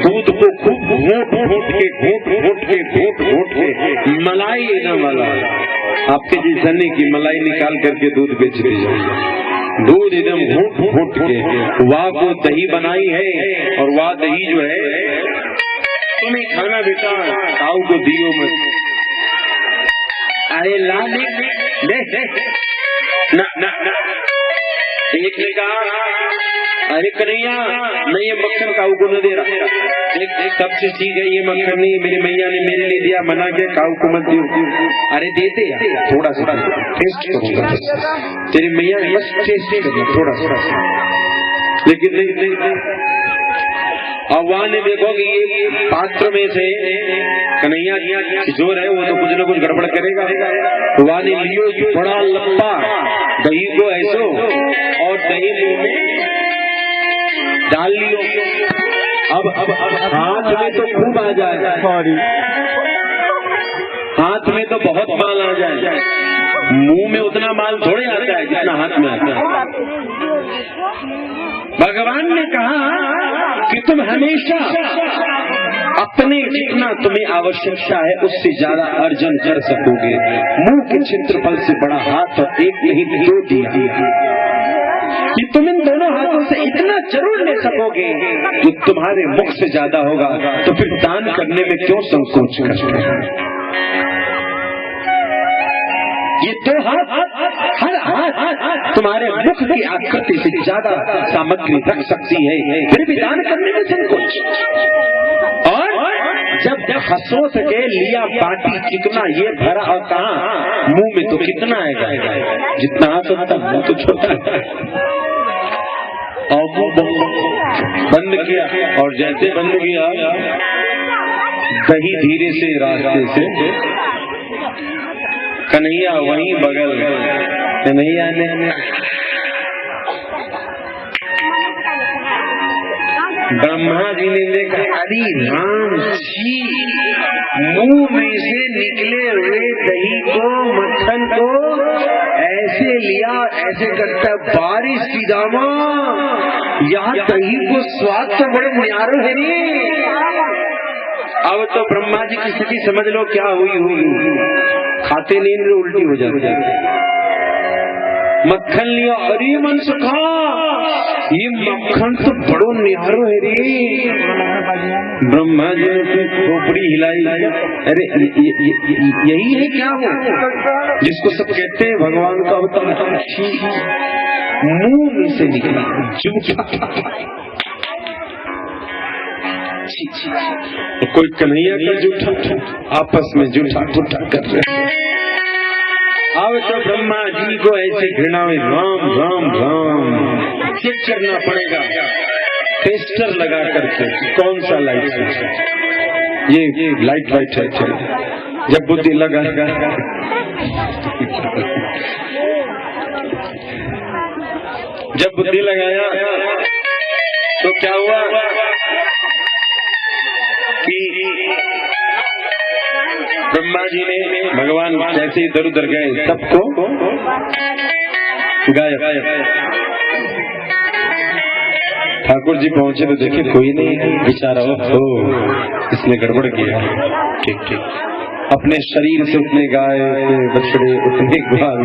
दूध को खूब घोट के मलाई लेना वाला, आपके जैसा नहीं कि मलाई निकाल करके दूध बेच दीजिए। दूध एकदम घोट के वाह को दही बनाई है, और वाह दही जो है तुम्हें खाना बेटा, काऊ को दियो मत। अरे ला ले ना ना ना। एक ने कहा अरे कन्हैया मैं ये मक्खन काऊ को न दे रहा। एक कब से ठीक है ये मक्खन नहीं, मेरी मैया ने मेरे लिए दिया, मना के काऊ को मत दियो। अरे देते थोड़ा सा टेस्ट करूंगा, तेरी मैया ने बस टेस्ट करना थोड़ा सा, लेकिन नहीं। अब वहां ने देखो कि ये पात्र में से कन्हैया जो है वो तो कुछ न कुछ गड़बड़ करेगा। वहां ने लियो बड़ा लंबा दही को ऐसो, और दही मुंह में डाल लियो। अब हाथ में तो खूब आ जाए, हाथ में तो बहुत माल आ जाए, मुंह में उतना माल थोड़े आता है जितना हाथ में आता है। भगवान ने कहा कि तुम हमेशा अपने जितना तुम्हें आवश्यकता है उससे ज्यादा अर्जन कर सकोगे। मुंह के क्षेत्रफल से बड़ा हाथ और एक नहीं दो दिया कि तुम इन दोनों हाथों से इतना जरूर ले सकोगे जो तुम्हारे मुख से ज्यादा होगा, तो फिर दान करने में क्यों संकोच करते हैं? ये दो हाथ, हर हाथ तुम्हारे मुख की आकृति से ज्यादा सामग्री रख सकती है, फिर भी दान करने में संकोच। और जब हंसो सके लिया बाटी चिकना ये भरा और कहा मुंह में तो कितना आएगा, जितना आ सकता मुंह तो छोटा है। और बंद किया और जैसे बंद किया दही धीरे से रास्ते से कन्हैया वहीं बगल कन्हैया ने ब्रह्मा जी ने देखा, अरे राम जी मुंह में से निकले हुए दही को मक्खन को ऐसे लिया, ऐसे करता बारिश की दामा, यहाँ दही को स्वाद तो बड़े न्यारे है रे। अब तो ब्रह्मा जी की स्थिति समझ लो क्या हुई हुई, खाते नींद में उल्टी हो जाती। मक्खन लिया, अरे मन सुखा ये मक्खन तो बड़ो न्यारो है रे। ब्रह्मा जी ने खोपड़ी हिलाई, अरे यही है क्या वो जिसको सब कहते हैं भगवान का अवतार, मुंह में से निकला झूठा। तो कोई कन्हैया का झूठा आपस में झूठा कर रहे। अब तो ब्रह्मा जी को ऐसे घृणा में राम राम राम चेक करना पड़ेगा, टेस्टर लगा करके कौन सा लाइट है ये लाइट है। जब बुद्धि लगा जब बुद्धि लगाया तो क्या हुआ कि ब्रह्मा जी ने भगवान जैसे इधर उधर गए सबको गायब। ठाकुर जी पहुंचे तो देखे कोई नहीं, बेचारा हो इसने गड़बड़ किया। ठीक ठीक, अपने शरीर से उतने गाय बछड़े उतने ग्वाल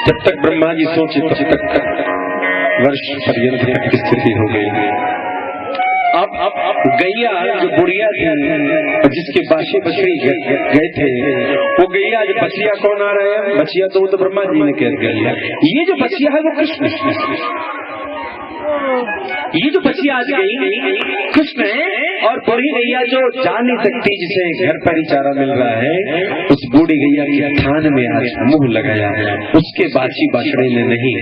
जब तक ब्रह्मा जी सोचे तब तक वर्ष पर्यंत की स्थिति हो गई। अब गैया जो बुढ़िया थी जिसके बाशे बछड़ी गए थे, वो गैया जो बछिया कौन आ रहा है, बछिया तो वो तो ब्रह्मा जी ने कह दिया। ये जो बछिया है वो कृष्ण, ये जो बछिया आज गई कृष्ण है। और बूढ़ी गैया जो जा नहीं सकती, जिसे घर पर ही चारा मिल रहा है, उस बूढ़ी गैया के थान में आज मुंह लगाया है। उसके बाछी बाछड़े ने नहीं,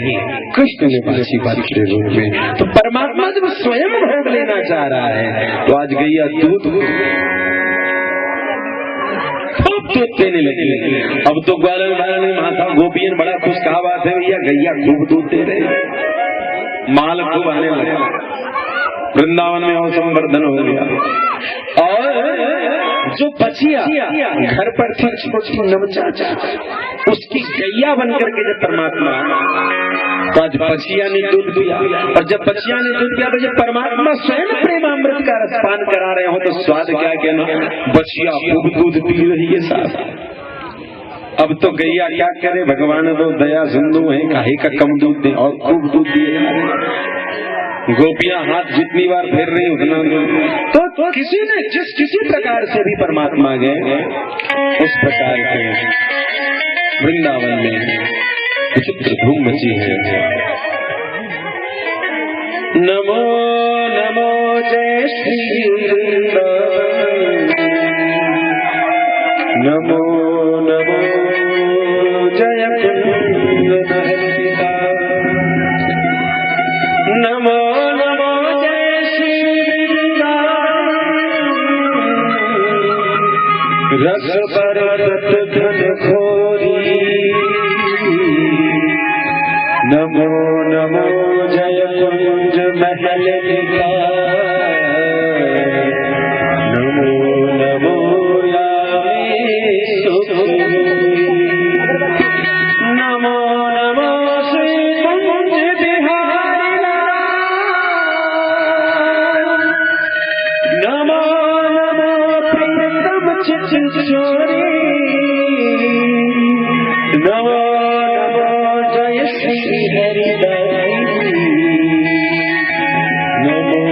कृष्ण ने बाछी बाछड़े रूप में। तो परमात्मा जब स्वयं भोग लेना चाह रहा है तो आज गैया दूध खूब दूध देने लगी। अब तो ग्वालन वालन माता गोपियन बड़ा खुश कहा बात है, भैया गैया खूब दूध दे रहे, माल खूब आने लगा, वृंदावन में और संवर्धन हो गया। और जो बचिया घर पर थी छोटी नवचाचा, उसकी गैया बनकर के जब परमात्मा, तो आज बचिया ने दूध दिया। और जब बचिया ने दूध दिया तो जब परमात्मा स्वयं प्रेमामृत का रसपान करा रहे हो तो स्वाद क्या कहना, बचिया खूब दूध पी रही है साहब। अब तो गैया क्या करे, भगवान तो दया सिंधु है, काहे का कम दूध दे और खूब दूध दिए। गोपियां हाथ जितनी बार फेर रही उतना तो किसी ने किसी प्रकार से भी परमात्मा गए, उस प्रकार के वृंदावन में विचित्र धूम मची है। नमो नमो जय श्री वृंदावन, नमो नमो जय कुंज महर्षिका, नमो नमो जय श्री वृंदावन, रस बरसत धन खोरी, नमो नमो जय कुंज महर्षिका, नमो नमो नमो नमो श्री कुंज बिहारी लाल, नमो नमो प्रियतम चिचोरी, नमो नमो जय श्री हरिदास, नमो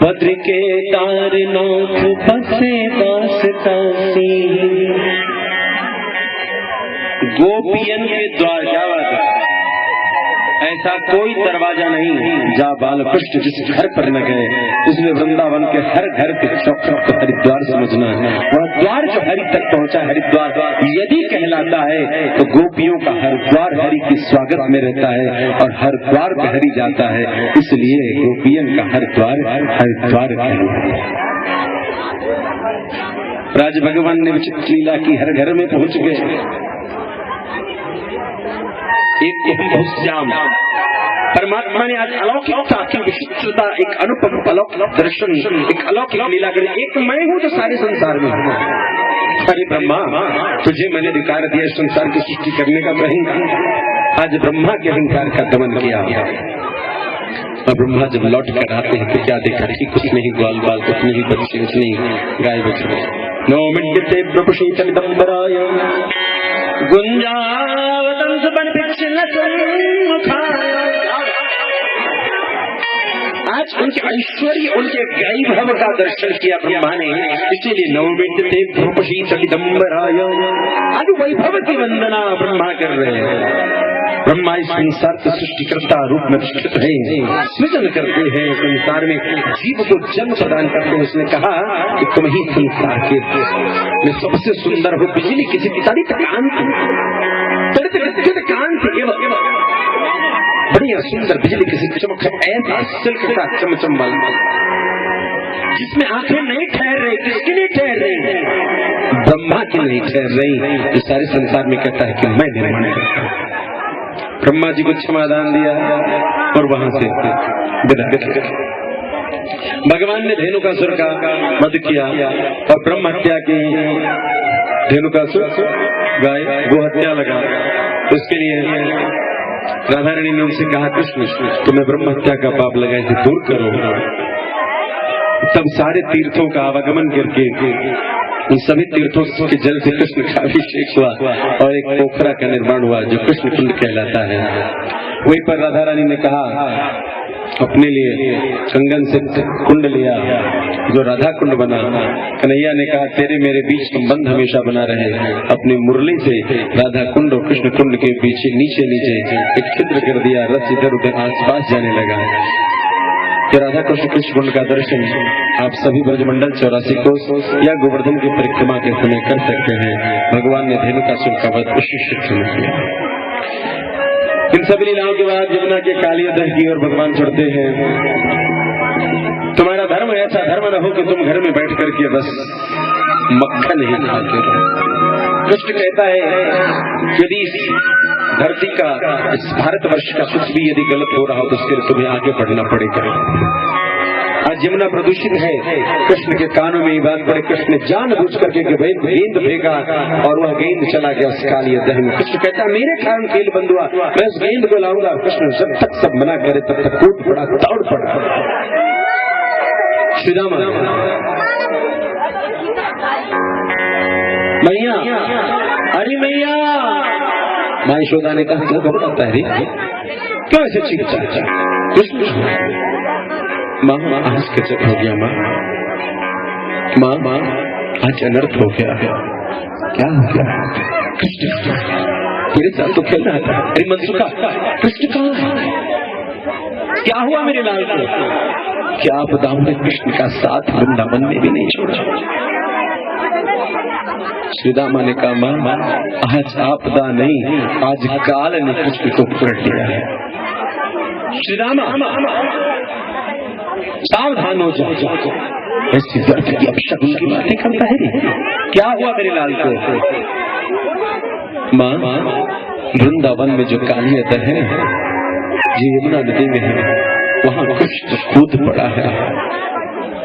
बद्र के तारनाथ बसे दासतासी। गोपियन के द्वार, क्या बात है, ऐसा कोई दरवाजा नहीं जहाँ बाल कृष्ण जिस घर पर न गए। इसलिए वृंदावन के हर घर के चौखट को हरिद्वार समझना है। वह द्वार जो हरि तक पहुँचा, हरिद्वार यदि कहलाता है तो गोपियों का हर द्वार हरि के स्वागत में रहता है और हर द्वार पे हरि जाता है। इसलिए गोपियन का हर द्वार हरिद्वार कहलाता है। राज भगवान ने विचित्र लीला की, हर घर में पहुंच गए। एक को हम बहुत श्याम, परमात्मा ने आज अलौकिकता की विचित्रता, एक अनुपम अलौकिक दर्शन, एक अलौकिक लीला करी। एक मैं हूँ जो सारे संसार में हूँ। अरे ब्रह्मा, तुझे मैंने अधिकार दिया संसार की सृष्टि करने का, तो आज ब्रह्मा के अहंकार का दमन किया। और ब्रह्मा जब लौट कर आते हैं तो क्या देखा कि कुछ नहीं ग्वाल बाल, कुछ नहीं बच्चे, कुछ नहीं गाय बछड़े। नो मिंडते प्रपुषी चंदम्बराय गुंजावतंस बन आज उनके ऐश्वर्य, उनके वैभव का दर्शन किया ब्रह्मा ने। इसीलिए नवमिंडते प्रपुषी चंदम्बराय, आज वैभव की वंदना ब्रह्मा कर रहे हैं। ब्रह्मा इस संसार के सृष्टिकर्ता रूप में स्थित है, सृजन करते हैं, संसार में जीव को जन्म प्रदान करते हैं। उसने कहा कि तुम ही संसार के में सबसे सुंदर हो। बिजली किसी तड़ित कांति, बढ़िया सुंदर बिजली किसी चमक, ऐसा सिल्क का चमचम वाला जिसमें आंखें नहीं ठहर रही। किसके लिए ठहर रही? ब्रह्मा की नहीं ठहर रही। इस सारे संसार में कहता है कि मैं निर्माण करता हूं। ब्रह्मा जी को क्षमादान दिया और वहां से विदा कर। भगवान ने धेनुकासुर का वध किया और ब्रह्म हत्या की। धेनुकासुर गाय गो हत्या लगा, तो इसके लिए राधा रानी ने उनसे कहा, कृष्ण तुम्हें ब्रह्म हत्या का पाप लगा, इसे दूर करो। तब सारे तीर्थों का आवागमन करके उन सभी तीर्थों के जल से कृष्ण का अभिषेक हुआ और एक पोखरा का निर्माण हुआ जो कृष्ण कुंड कहलाता है। वहीं पर राधा रानी ने कहा, अपने लिए कंगन से कुंड लिया जो राधा कुंड बना। कन्हैया ने कहा, तेरे मेरे बीच संबंध हमेशा बना रहे। अपनी मुरली से राधा कुंड और कृष्ण कुंड के पीछे नीचे नीचे एक छिद्र कर दिया, रस इधर उधर आसपास जाने लगा। कि राधा कृष्ण कुंड का दर्शन आप सभी ब्रजमंडल 84 कोस या गोवर्धन की परिक्रमा के समय कर सकते हैं। भगवान ने धेनुकासुर का वध उसी क्षेत्र में किया। इन सभी लीलाओं के बाद यमुना के कालियादह की ओर भगवान चढ़ते हैं। तुम्हारा धर्म ऐसा धर्म न हो कि तुम घर में बैठ करके बस मक्खन ही खाते रहो। कृष्ण कहता है, यदि धरती का, इस भारतवर्ष का कुछ भी यदि गलत हो रहा हो तो उसके लिए तुम्हें आगे बढ़ना पड़ेगा। आज यमुना प्रदूषित है। कृष्ण के कानों में ये बात पड़े। कृष्ण ने जानबूझ करके गेंद फेंका और वह गेंद चला गया उस कालियादह में। कृष्ण कहता, मेरे कारण खेल बंद हुआ, मैं उस गेंद को लाऊंगा। कृष्ण जब तक सब मना करे तब तक कूद पड़ा, दौड़ पड़ा। श्रीराम मैया, अरे मैया, माँ यशोदा ने कहा, क्या घबराता है रे, क्यों ऐसे चीखता है? कृष्ण माँ आज कैसे हो गया? माँ आज अनर्थ हो गया। क्या हो गया? कृष्ण तेरे साथ तो खेल रहा था। अरे मनसुखा, कृष्ण कहाँ है? क्या हुआ मेरे लाल को? क्या आपदा ने कृष्ण का साथ वृंदावन में भी नहीं छोड़ा? श्रीदामा ने कहा, माँ आज आपदा नहीं, आज काल ने कृष्ण को पकड़ लिया है। श्रीदामा सावधान हो जाओ, ऐसी दर्द की अपशब्द की बातें करता है। क्या हुआ मेरे लाल को? माँ वृंदावन में जो कालियादह है, जो यमुना नदी में है, वहाँ कृष्ण कूद पड़ा है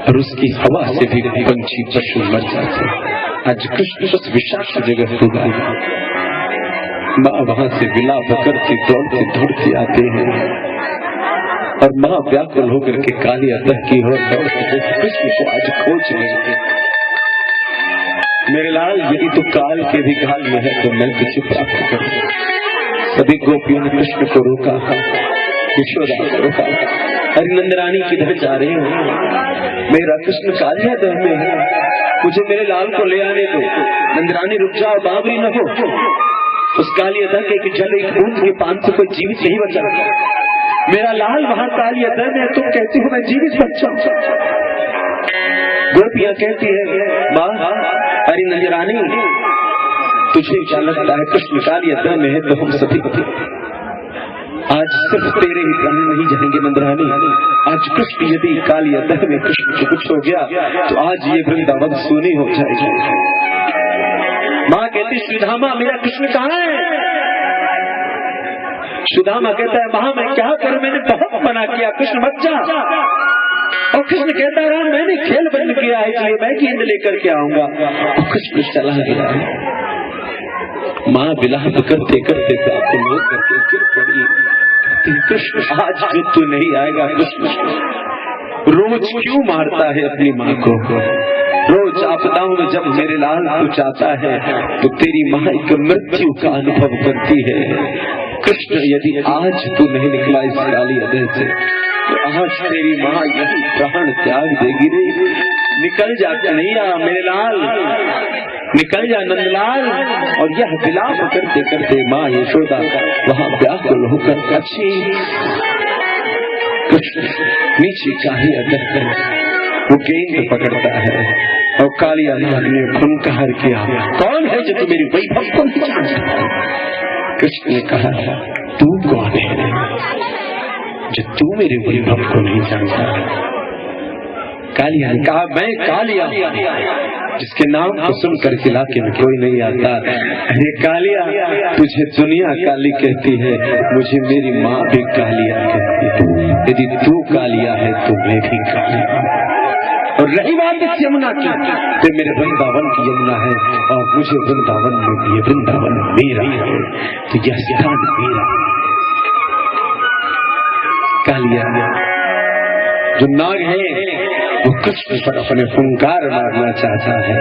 और उसकी हवा से भी पंछी पशु मर जाते हैं। आज कृष्ण उस विषाक्त जगह कूदा। माँ वहां से विलाप करती दौड़ती दौड़ती आते हैं और माँ व्याकुल होकर के कालियादह की ओर दौड़ते कृष्ण को आज खोज लेते। मेरे लाल, यदि तू काल के भी काल में है तो मैं तुझे प्राप्त करूं। सभी गोपियों ने कृष्ण को रोका, यशोदा को रोका। हरिनंदरानी किधर जा रहे हो? मेरा कृष्ण कालियादह में है, मुझे मेरे लाल को ले आने दो। नंदरानी रुक जाओ, बाबरी न हो। उस काली अदा के जल एक बूंद के पान से कोई जीवित नहीं बचा। मेरा लाल वहां काली अदा में, तुम कहती हो मैं जीवित बचा। गोपियां कहती है माँ अरे नजरानी, तुझे क्या लगता है कृष्ण काली अदा में है तो हम सभी आज सिर्फ तेरे ही प्राण नहीं जाएंगे नंदरानी। आज कृष्ण यदि काली अदा में कृष्ण को कुछ हो गया तो आज ये वृंदावन सोनी हो जाएगी। माँ कहती सुधामा मेरा कृष्ण कहाँ है? सुदामा कहता है माँ मैं क्या करूं, मैंने बहुत मना किया, कृष्ण मत जा। और कृष्ण कहता है मैंने खेल बंद किया है इसलिए मैं गेंद लेकर के आऊंगा। और कृष्ण चला गया है। माँ विलाप करते करते लो करके गिर पड़ी। कृष्ण आज जो तू नहीं आएगा, कृष्ण रोज क्यों मारता है अपनी माँ को? रोज आपदाओं में जब मेरे लाल तू चाहता है तो तेरी माँ एक मृत्यु का अनुभव करती है। कृष्ण यदि आज तू नहीं निकला इस काली अदा से तो आज तेरी माँ यही प्राण त्याग देगी रे। निकल जा कन्हैया मेरे लाल, निकल जा नंदलाल। और यह विलाप करते करते माँ यशोदा वहां व्याकुल होकर अच्छी कृष्ण नीचे काली अदा पर वो गेंद पकड़ता है और काली अदा ने फुनकार किया, कौन है जो तू मेरी वैभव को नहीं जानता? कृष्ण ने कहा तू कौन है जो तू मेरे वैभव को नहीं जानता? कालिया ने कहा मैं कालिया जिसके नाम को सुनकर इलाके में कोई नहीं आता। अरे कालिया तुझे दुनिया काली कहती है, मुझे मेरी माँ भी कालिया कहती है। यदि तू कालिया है तो मैं भी कालिया। और रही बात इस यमुना की तो मेरे वृंदावन की यमुना है और मुझे वृंदावन में भी, वृंदावन मेरा है तो यह स्थान मेरा। कालिया जो नाग है वो कृष्ण पर अपने फुंकार मारना चाहता है।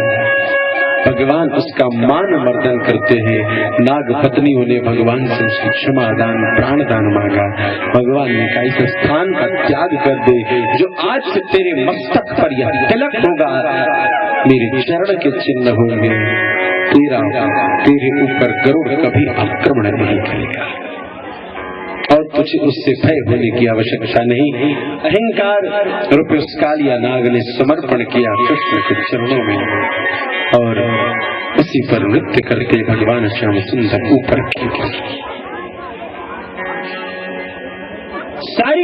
भगवान उसका मान मर्दन करते हैं। नाग पत्नियों ने भगवान से उसकी क्षमा दान प्राण दान मांगा। भगवान ने कहा इस स्थान का त्याग कर दे, जो आज से तेरे मस्तक पर यह तिलक होगा, मेरे चरण के चिन्ह होंगे, तेरे ऊपर गरुड़ कभी आक्रमण नहीं करेगा और तुझे उससे भय होने की आवश्यकता नहीं। अहंकार रूपी उस कालिया नाग ने समर्पण किया कृष्ण के चरणों में और उसी पर नृत्य करके भगवान श्याम सुंदर ऊपर सारी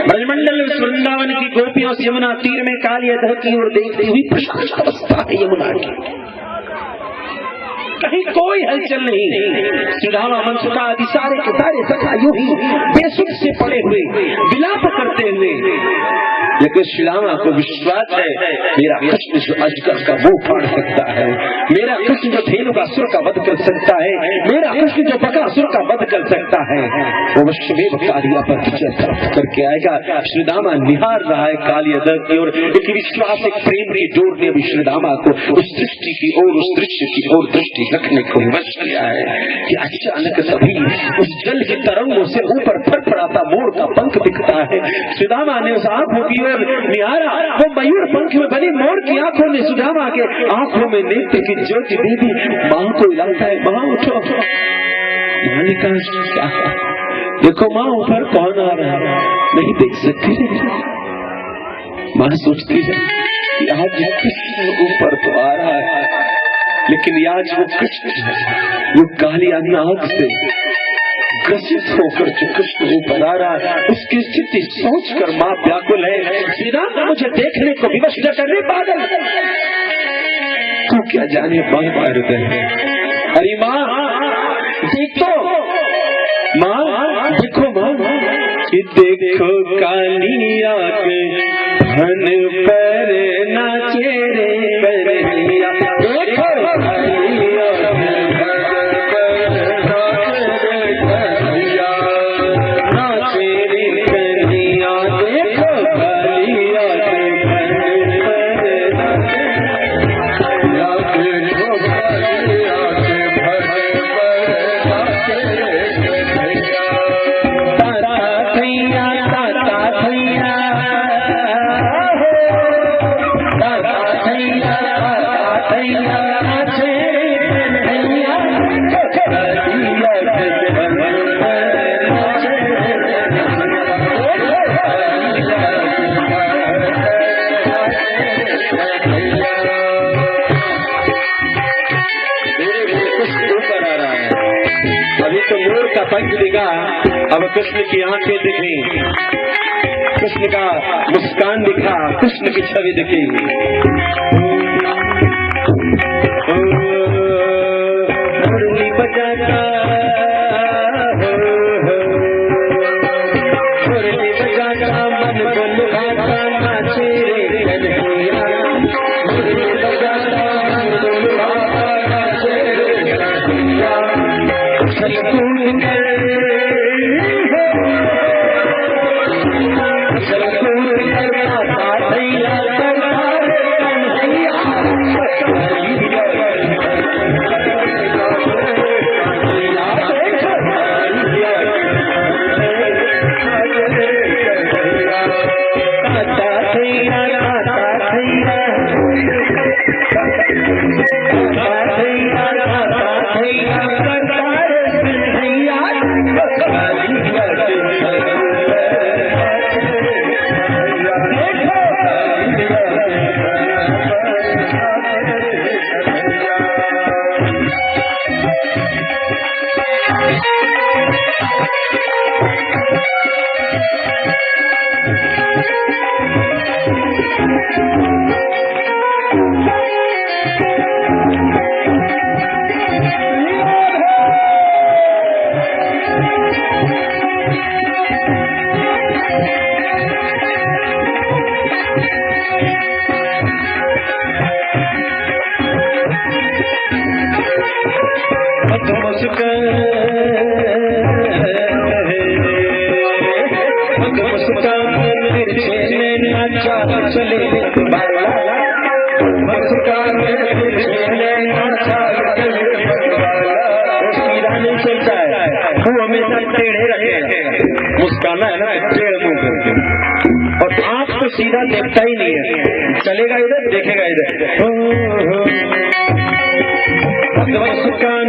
ब्रजमंडल वृंदावन की गोपियों से यमुना तीर में काली अदा की ओर देखती हुई प्रशांत अवस्था है यमुना की, कहीं कोई हलचल नहीं। सुदामा मनसुखा आदि सारे के सारे सखा यूं ही बेसुध से पड़े हुए विलाप करते हुए, लेकिन सुदामा को विश्वास है मेरा कृष्ण जो अजगर का मुंह फाड़ सकता है, मेरा कृष्ण जो धेनु का सुर का वध कर सकता है, मेरा कृष्ण जो बकासुर का वध कर सकता है, वो वश्यमेव कालिया पर विजय प्राप्त करके आएगा। श्रीदामा निहार रहा है काली अदा की ओर। एक विश्वास एक प्रेम की डोर ने भी श्रीदामा को उस दृष्टि की ओर, उस दृश्य की ओर दृष्टि रखने को विवश किया है कि अचानक तभी उस जल की तरंगों से ऊपर फड़फड़ाता मोर का पंख दिखता है। सुदामा ने उस आंखों की ओर निहारा, वो मयूर पंख में बनी मोर की आंखों ने सुदामा के आंखों में नेत्र की ज्योति दे दी। माँ को लगता है माँ उठो, मैंने कहा क्या देखो माँ ऊपर कौन आ रहा है, नहीं देख सकती। माँ सोचती है कि आज कृष्ण ऊपर तो आ रहा है, लेकिन आज वो कृष्ण वो काली नाग से ग्रसित होकर जो कृष्ण ऊपर आ रहा है, उसकी स्थिति सोचकर माँ व्याकुल है। श्री राम मुझे देखने को विवश न करने पागल, तू क्या जाने माँ का हृदय है। अरे माँ देखो, माँ देखो, माँ देखो कालिया के धन पर नाचे रे कन्हैया, देखो ऊपर आ रहा है। अभी तो मोर का पंख दिखा, अब कृष्ण की आंखें दिखी, कृष्ण का मुस्कान दिखा, कृष्ण की छवि दिखी। मुरली बजाता मुरली बजाता मन को लुभाता नाचे रे कन्हैया, मुरली बजाता मन को लुभाता नाचे रे कन्हैया। मुस्काना है ना टेढ़ मुंह करके, और आंख तो सीधा देखता ही नहीं है, चलेगा इधर देखेगा इधर। मुस्कान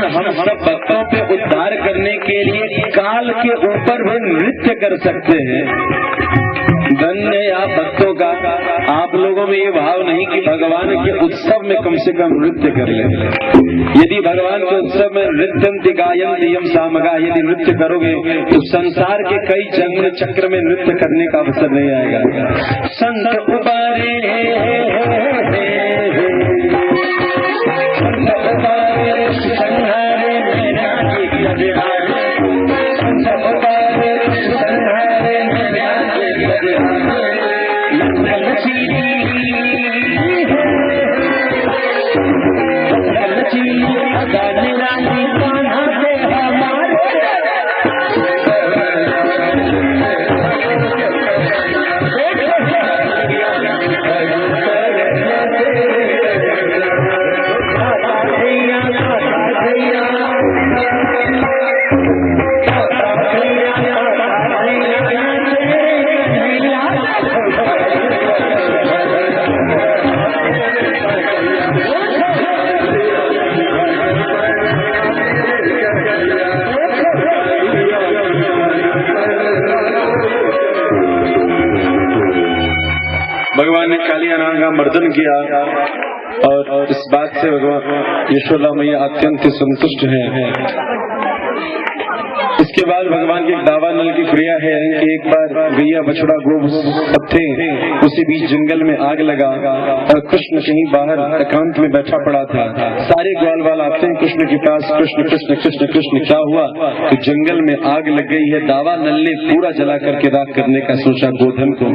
हम सब भक्तों पे उद्धार करने के लिए काल के ऊपर भी नृत्य कर सकते हैं। धन्य आप भक्तों का, आप लोगों में ये भाव नहीं कि भगवान के उत्सव में कम से कम नृत्य कर ले। यदि भगवान के उत्सव में नृत्यंति गायन्ति यम सामगा, यदि नृत्य करोगे तो संसार के कई जन्म चक्र में नृत्य करने का अवसर नहीं आएगा। संत उबारे भगवान ने कालिया नाग का मर्दन किया और इस बात से भगवान यशोदा मैया अत्यंत संतुष्ट है। इसके बाद भगवान की दावा नल की क्रिया है कि एक बार गैया बछड़ा गो थे, उसी बीच जंगल में आग लगा और कृष्ण कहीं बाहर एकांत में बैठा पड़ा था। सारे ग्वाल वाल आते हैं कृष्ण के पास, कृष्ण कृष्ण कृष्ण कृष्ण क्या हुआ? तो जंगल में आग लग गई है। दावा नल ने पूरा जला करके राख करने का सोचा गोधन को।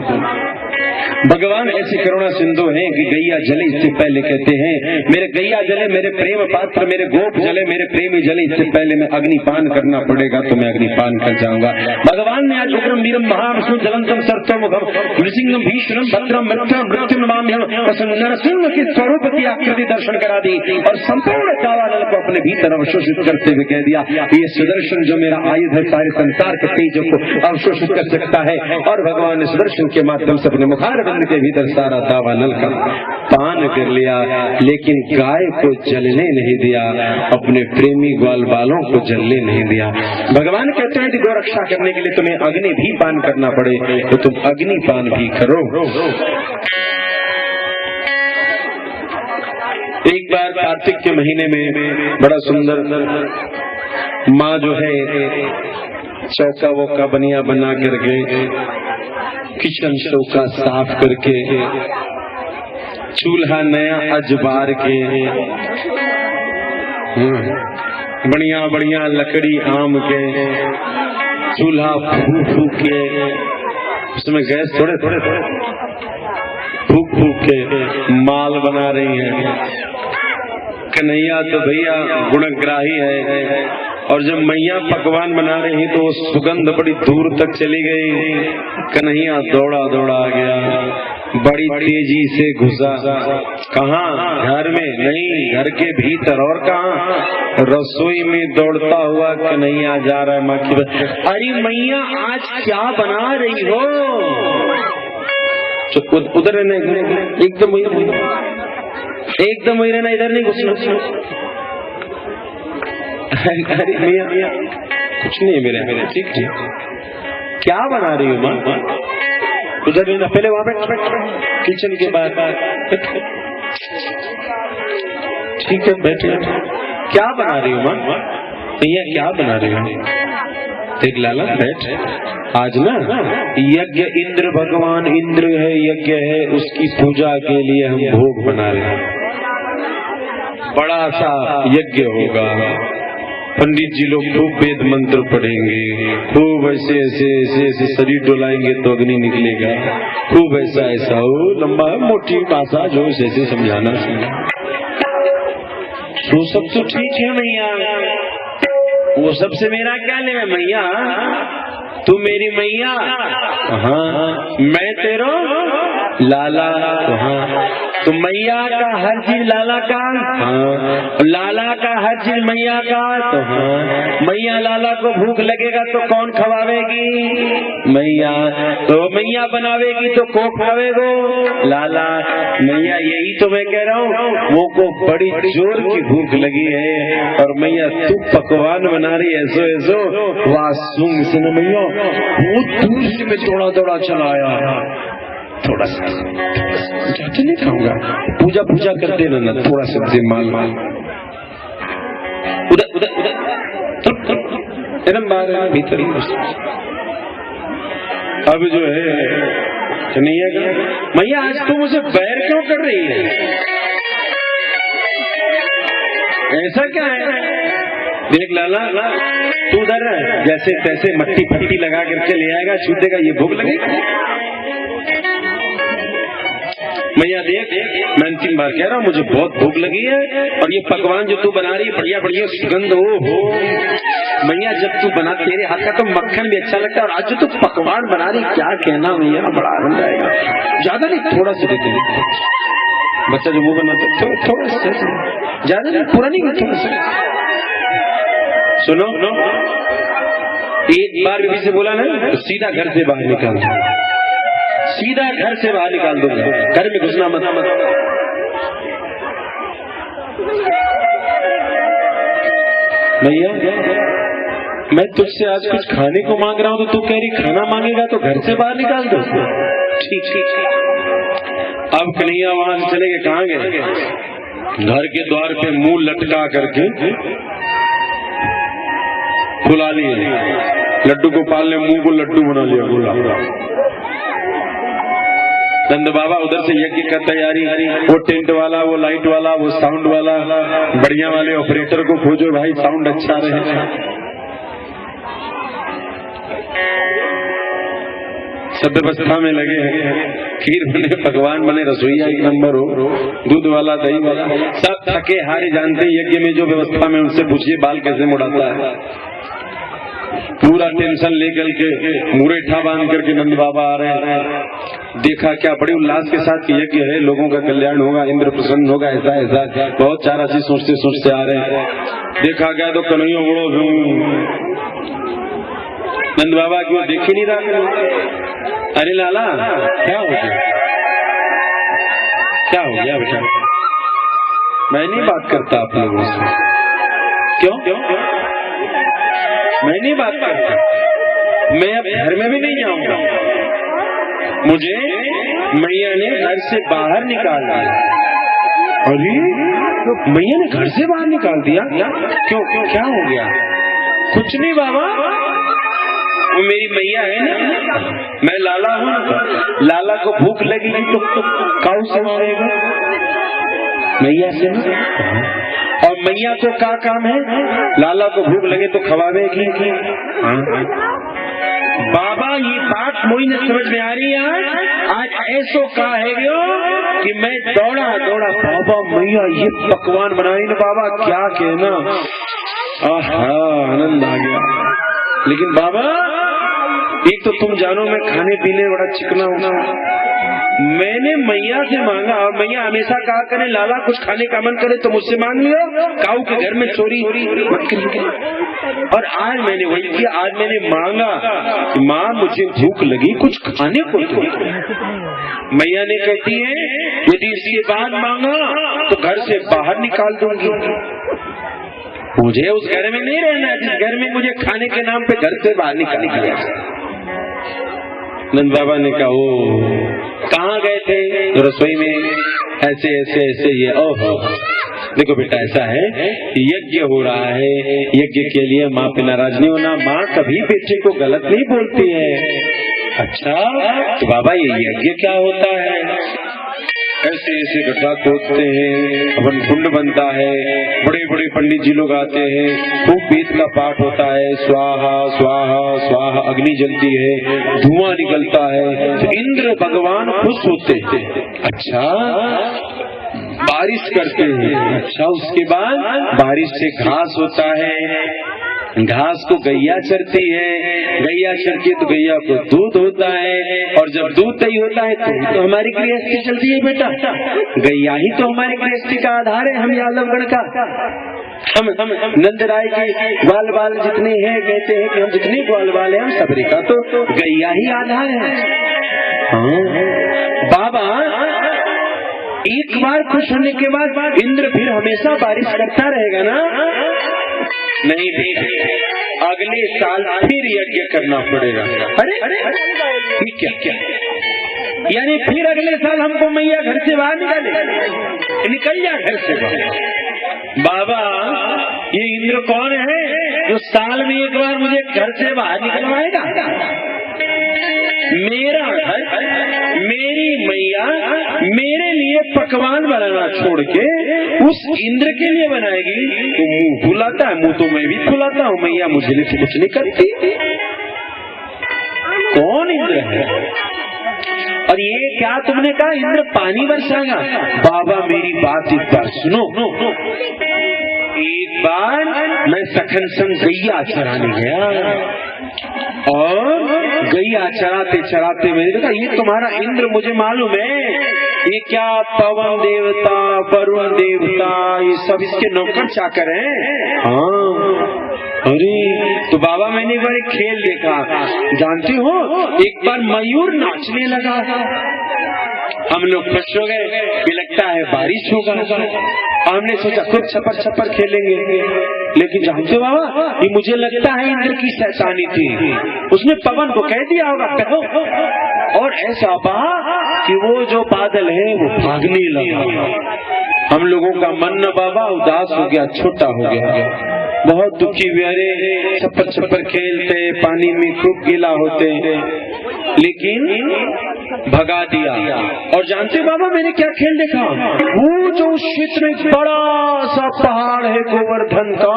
भगवान ऐसी करुणा सिंधु हैं कि गैया जले इससे पहले कहते हैं मेरे गैया जले, मेरे प्रेम पात्र, मेरे गोप जले, मेरे प्रेमी जले, इससे पहले मैं अग्निपान करना पड़ेगा तो मैं अग्निपान कर जाऊंगा। भगवान ने आज उग्रम वीरम महाविष्णु जलंतम सर्वतोमुखम नृसिंहम भीषणम भद्रम मृत्युम मृत्युम नमाम्यहम नरसिंह के स्वरूप की आकृति दर्शन करा दी और संपूर्ण दावानल को अपने भीतर अवशोषित करते हुए कह दिया ये सुदर्शन जो मेरा आयुध है सारे संसार के तेजों को अवशोषित कर सकता है। और भगवान ने सुदर्शन के माध्यम से अपने मुखार के भीतर सारा दावानल का पान कर लिया, लेकिन गाय को जलने नहीं दिया, अपने प्रेमी ग्वाल बालों को जलने नहीं दिया। भगवान कहते हैं कि गौ रक्षा करने के लिए तुम्हें अग्नि भी पान करना पड़े तो तुम अग्नि पान भी करो। एक बार कार्तिक के महीने में बड़ा सुंदर माँ जो है चौका वोका बनिया बना करके किचन चौका साफ करके चूल्हा नया अजबार के बढ़िया बढ़िया लकड़ी आम के चूल्हा फूक फूक के उसमें गैस थोड़े थोड़े फूक फूक के माल बना रही है। कन्हैया तो भैया गुणग्राही है और जब मैया पकवान बना रही तो सुगंध बड़ी दूर तक चली गई। कन्हैया दौड़ा दौड़ा आ गया, बड़ी तेजी से घुसा। कहाँ? घर में नहीं, घर के भीतर। और कहाँ? रसोई में दौड़ता हुआ कन्हैया जा रहा है। माँ की अरे मैया आज क्या बना रही हो? तो उधर एकदम वही रहना, इधर नहीं घुसना। अरे भैया कुछ नहीं मेरे ठीक ठीक। क्या बना रही हो माँ? उधर नहीं, पहले वहां बैठ किचन के बाहर। ठीक है बैठ। क्या बना रही हो माँ? भैया क्या बना रही हो? देख लाला बैठ। आज ना यज्ञ इंद्र, भगवान इंद्र है, यज्ञ है, उसकी पूजा के लिए हम भोग बना रहे हैं। बड़ा सा यज्ञ होगा, पंडित जी लोग खूब वेद मंत्र पढ़ेंगे, खूब ऐसे ऐसे ऐसे ऐसे शरीर डोलाएंगे तो अग्नि निकलेगा, खूब ऐसा ऐसा हो लंबा मोटी भाषा जो ऐसे समझाना। वो सब तो ठीक है मैया, वो सबसे मेरा क्या लेगा मैया? तू मेरी मैया, हाँ मैं तेरो लाला। हाँ तो मैया का हर चीज लाला का, हाँ लाला का हर चीज मैया का। तो हाँ मैया लाला को भूख लगेगा तो कौन खवावेगी? मैया। तो मैया बनावेगी तो को खावेगो? लाला। मैया यही तो मैं कह रहा हूँ, वो को बड़ी जोर की भूख लगी है और मैया तू पकवान बना रही है ऐसो ऐसो। वाह सुन सुन मैया, वो दूर से मैं दौड़ा दौड़ा चला आया। थोड़ा सा जाते नहीं खाऊंगा, पूजा पूजा करते रहना, थोड़ा सब्जी माल माल उधर उधर उधर एकदम बाहर भीतर ही। अब जो है कन्हैया का मैया आज तुम मुझे बैर क्यों कर रही है? ऐसा क्या है? देख लाला तू उधर जैसे तैसे मट्टी फट्टी लगा करके ले आएगा, छूटे का ये भूख लगेगा। मैया देख मैं अंतिम बार कह रहा हूँ, मुझे बहुत भूख लगी है और ये पकवान जो तू बना रही है बढ़िया बढ़िया सुगंध हो। मैया जब तू बना, तेरे हाथ का तो मक्खन भी अच्छा लगता है और आज जो तू पकवान बना रही क्या कहना मैया, बड़ा आनंद आएगा। ज्यादा नहीं थोड़ा सा देते, बच्चा जो मुंह बनाता थोड़ा सा, ज्यादा नहीं, पूरा नहीं, थोड़ा सा। सुनो एक बार बीबी से बोला ना तो सीधा घर से बाहर निकाल दो, सीधा घर से बाहर निकाल दो, घर में घुसना मत। भैया मैं तुझसे आज कुछ खाने को मांग रहा हूँ तो तू कह रही खाना मांगेगा तो घर से बाहर निकाल दो। ठीक ठीक अब कन्हैया वहां से चले गए, कहाँ गए? घर के द्वार पे मुंह लटका करके फुला लिए, लड्डू गोपाल ने मुंह को लड्डू बना लिया बोला। नंद बाबा उधर से यज्ञ का तैयारी, वो टेंट वाला, वो लाइट वाला, वो साउंड वाला, बढ़िया वाले ऑपरेटर को खोजो भाई, साउंड अच्छा रहे। सब व्यवस्था में लगे हैं, खीर बने, पकवान बने, रसोईया एक नंबर हो, दूध वाला, दही वाला, सब थके हारे जानते यज्ञ में जो व्यवस्था में, उनसे पूछिए बाल कैसे मुड़ाता है। पूरा टेंशन लेकर के मुरेठा बांध करके नंद बाबा आ रहे हैं। देखा क्या बड़े उल्लास के साथ यज्ञ है, लोगों का कल्याण होगा, इंद्र प्रसन्न होगा, ऐसा ऐसा बहुत सारा चीज सोचते सोचते आ रहे हैं। देखा क्या तो कन्हैया बड़ो नंद बाबा की ओर देख ही नहीं रहा। अरे लाला क्या हो गया, क्या हो गया बेटा? मैं नहीं बात करता आप लोगों से। क्यों क्यों? मैं नहीं बात करता, मैं अब घर में भी नहीं जाऊंगा। मुझे मैया ने घर से बाहर निकाल दिया। अरे मैया ने घर से बाहर निकाल दिया? क्यों क्या हो गया? कुछ नहीं बाबा, वो मेरी मैया है ना, मैं लाला हूँ, लाला को भूख लगेगी तो काऊ से मारेगा, मैया से ना। और मैया को क्या काम है? लाला को भूख लगे तो खवावेगी। बाबा ये बात मुझे न समझ में आ रही है। आज ऐसो का है कि मैं दौड़ा दौड़ा, बाबा मैया ये पकवान बनाई ना बाबा, क्या कहना, आनंद आ गया। लेकिन बाबा एक तो तुम जानो मैं खाने पीने बड़ा चिकना हूँ, मैंने मैया से मांगा और मैया हमेशा कहा करे लाला कुछ खाने का मन करे तो मुझसे मांग लियो, काऊ के घर में चोरी मत करिए। और आज मैंने वही किया, आज मैंने मांगा माँ मुझे भूख लगी कुछ खाने को दो। मैया ने कहती है यदि इसके बाद मांगा तो घर से बाहर निकाल दूंगी। मुझे उस घर में नहीं रहना जिस घर में मुझे खाने के नाम पे घर से बाहर निकाल दिया। नंद बाबा ने कहा ओ कहाँ गए थे? रसोई में ऐसे ऐसे ऐसे ये। ओहो देखो बेटा ऐसा है, यज्ञ हो रहा है, यज्ञ के लिए माँ पे नाराज नहीं होना, माँ कभी बेटे को गलत नहीं बोलती है। अच्छा तो बाबा ये यज्ञ क्या होता है? ऐसे ऐसे गड्ढा खोदते हैं, अपन कुंड बनता है, बड़े बड़े पंडित जी लोग आते हैं, खूब वेद का पाठ होता है, स्वाहा स्वाहा स्वाहा, अग्नि जलती है, धुआं निकलता है, तो इंद्र भगवान खुश होते हैं। अच्छा बारिश करते हैं। अच्छा उसके बाद बारिश से घास होता है, घास को गैया चरती है, गैया चरती है तो गैया को दूध होता है, और जब दूध तय होता है तो हमारी गृहस्थी चलती है बेटा। गैया ही तो हमारी गृहस्थी का आधार है। हम यादवगढ़ का, हम नंद राय के ग्वाल बाल जितने हैं, कहते हैं कि हम जितने ग्वाल बाल हैं हम सबरी का तो गैया ही आधार है। बाबा एक बार खुश होने के बाद इंद्र फिर हमेशा बारिश करता रहेगा ना? नहीं बेटा, अगले साल फिर यज्ञ करना पड़ेगा। अरे क्या क्या यानी फिर अगले साल हमको मैया घर से बाहर निकल जा घर से बाहर। बाबा ये इंद्र कौन है जो साल में एक बार मुझे घर से बाहर निकलवाएगा? मेरा घर, मेरी मैया मेरे लिए पकवान बनाना छोड़ के उस इंद्र के लिए बनाएगी तो मुंह फुलाता है। मुंह तो मैं भी फुलाता हूँ, मैया मुझे लिए कुछ नहीं करती। कौन इंद्र है? और ये क्या तुमने कहा इंद्र पानी बरसाएगा? बाबा मेरी बात एक बार सुनो। एक बार मैं सखन संग गैया चराने गया और गैया चराते चराते मैंने देखा ये तुम्हारा इंद्र मुझे मालूम है, ये क्या पवन देवता, वरुण देवता, ये सब इसके नौकर चाकर हैं। हाँ अरे तो बाबा मैंने एक बार एक खेल देखा, जानते हो एक बार मयूर नाचने लगा, हम लोग खुश हो गए कि लगता है बारिश होगा। हमने सोचा कुछ छपर छपर खेलेंगे, लेकिन जानते बाबा, ये मुझे लगता है इंद्र की शैतानी थी, उसने पवन को कह दिया होगा और ऐसा बहा कि वो जो बादल है वो भागने लगा। हम लोगों का मन न बाबा उदास हो गया, छोटा हो गया, बहुत दुखी बेचारे छप्पर छप्पर खेलते, पानी में खूब गीला होते, लेकिन भगा दिया। और जानते बाबा मैंने क्या खेल देखा, वो जो उस क्षेत्र में बड़ा सा पहाड़ है गोवर्धन का,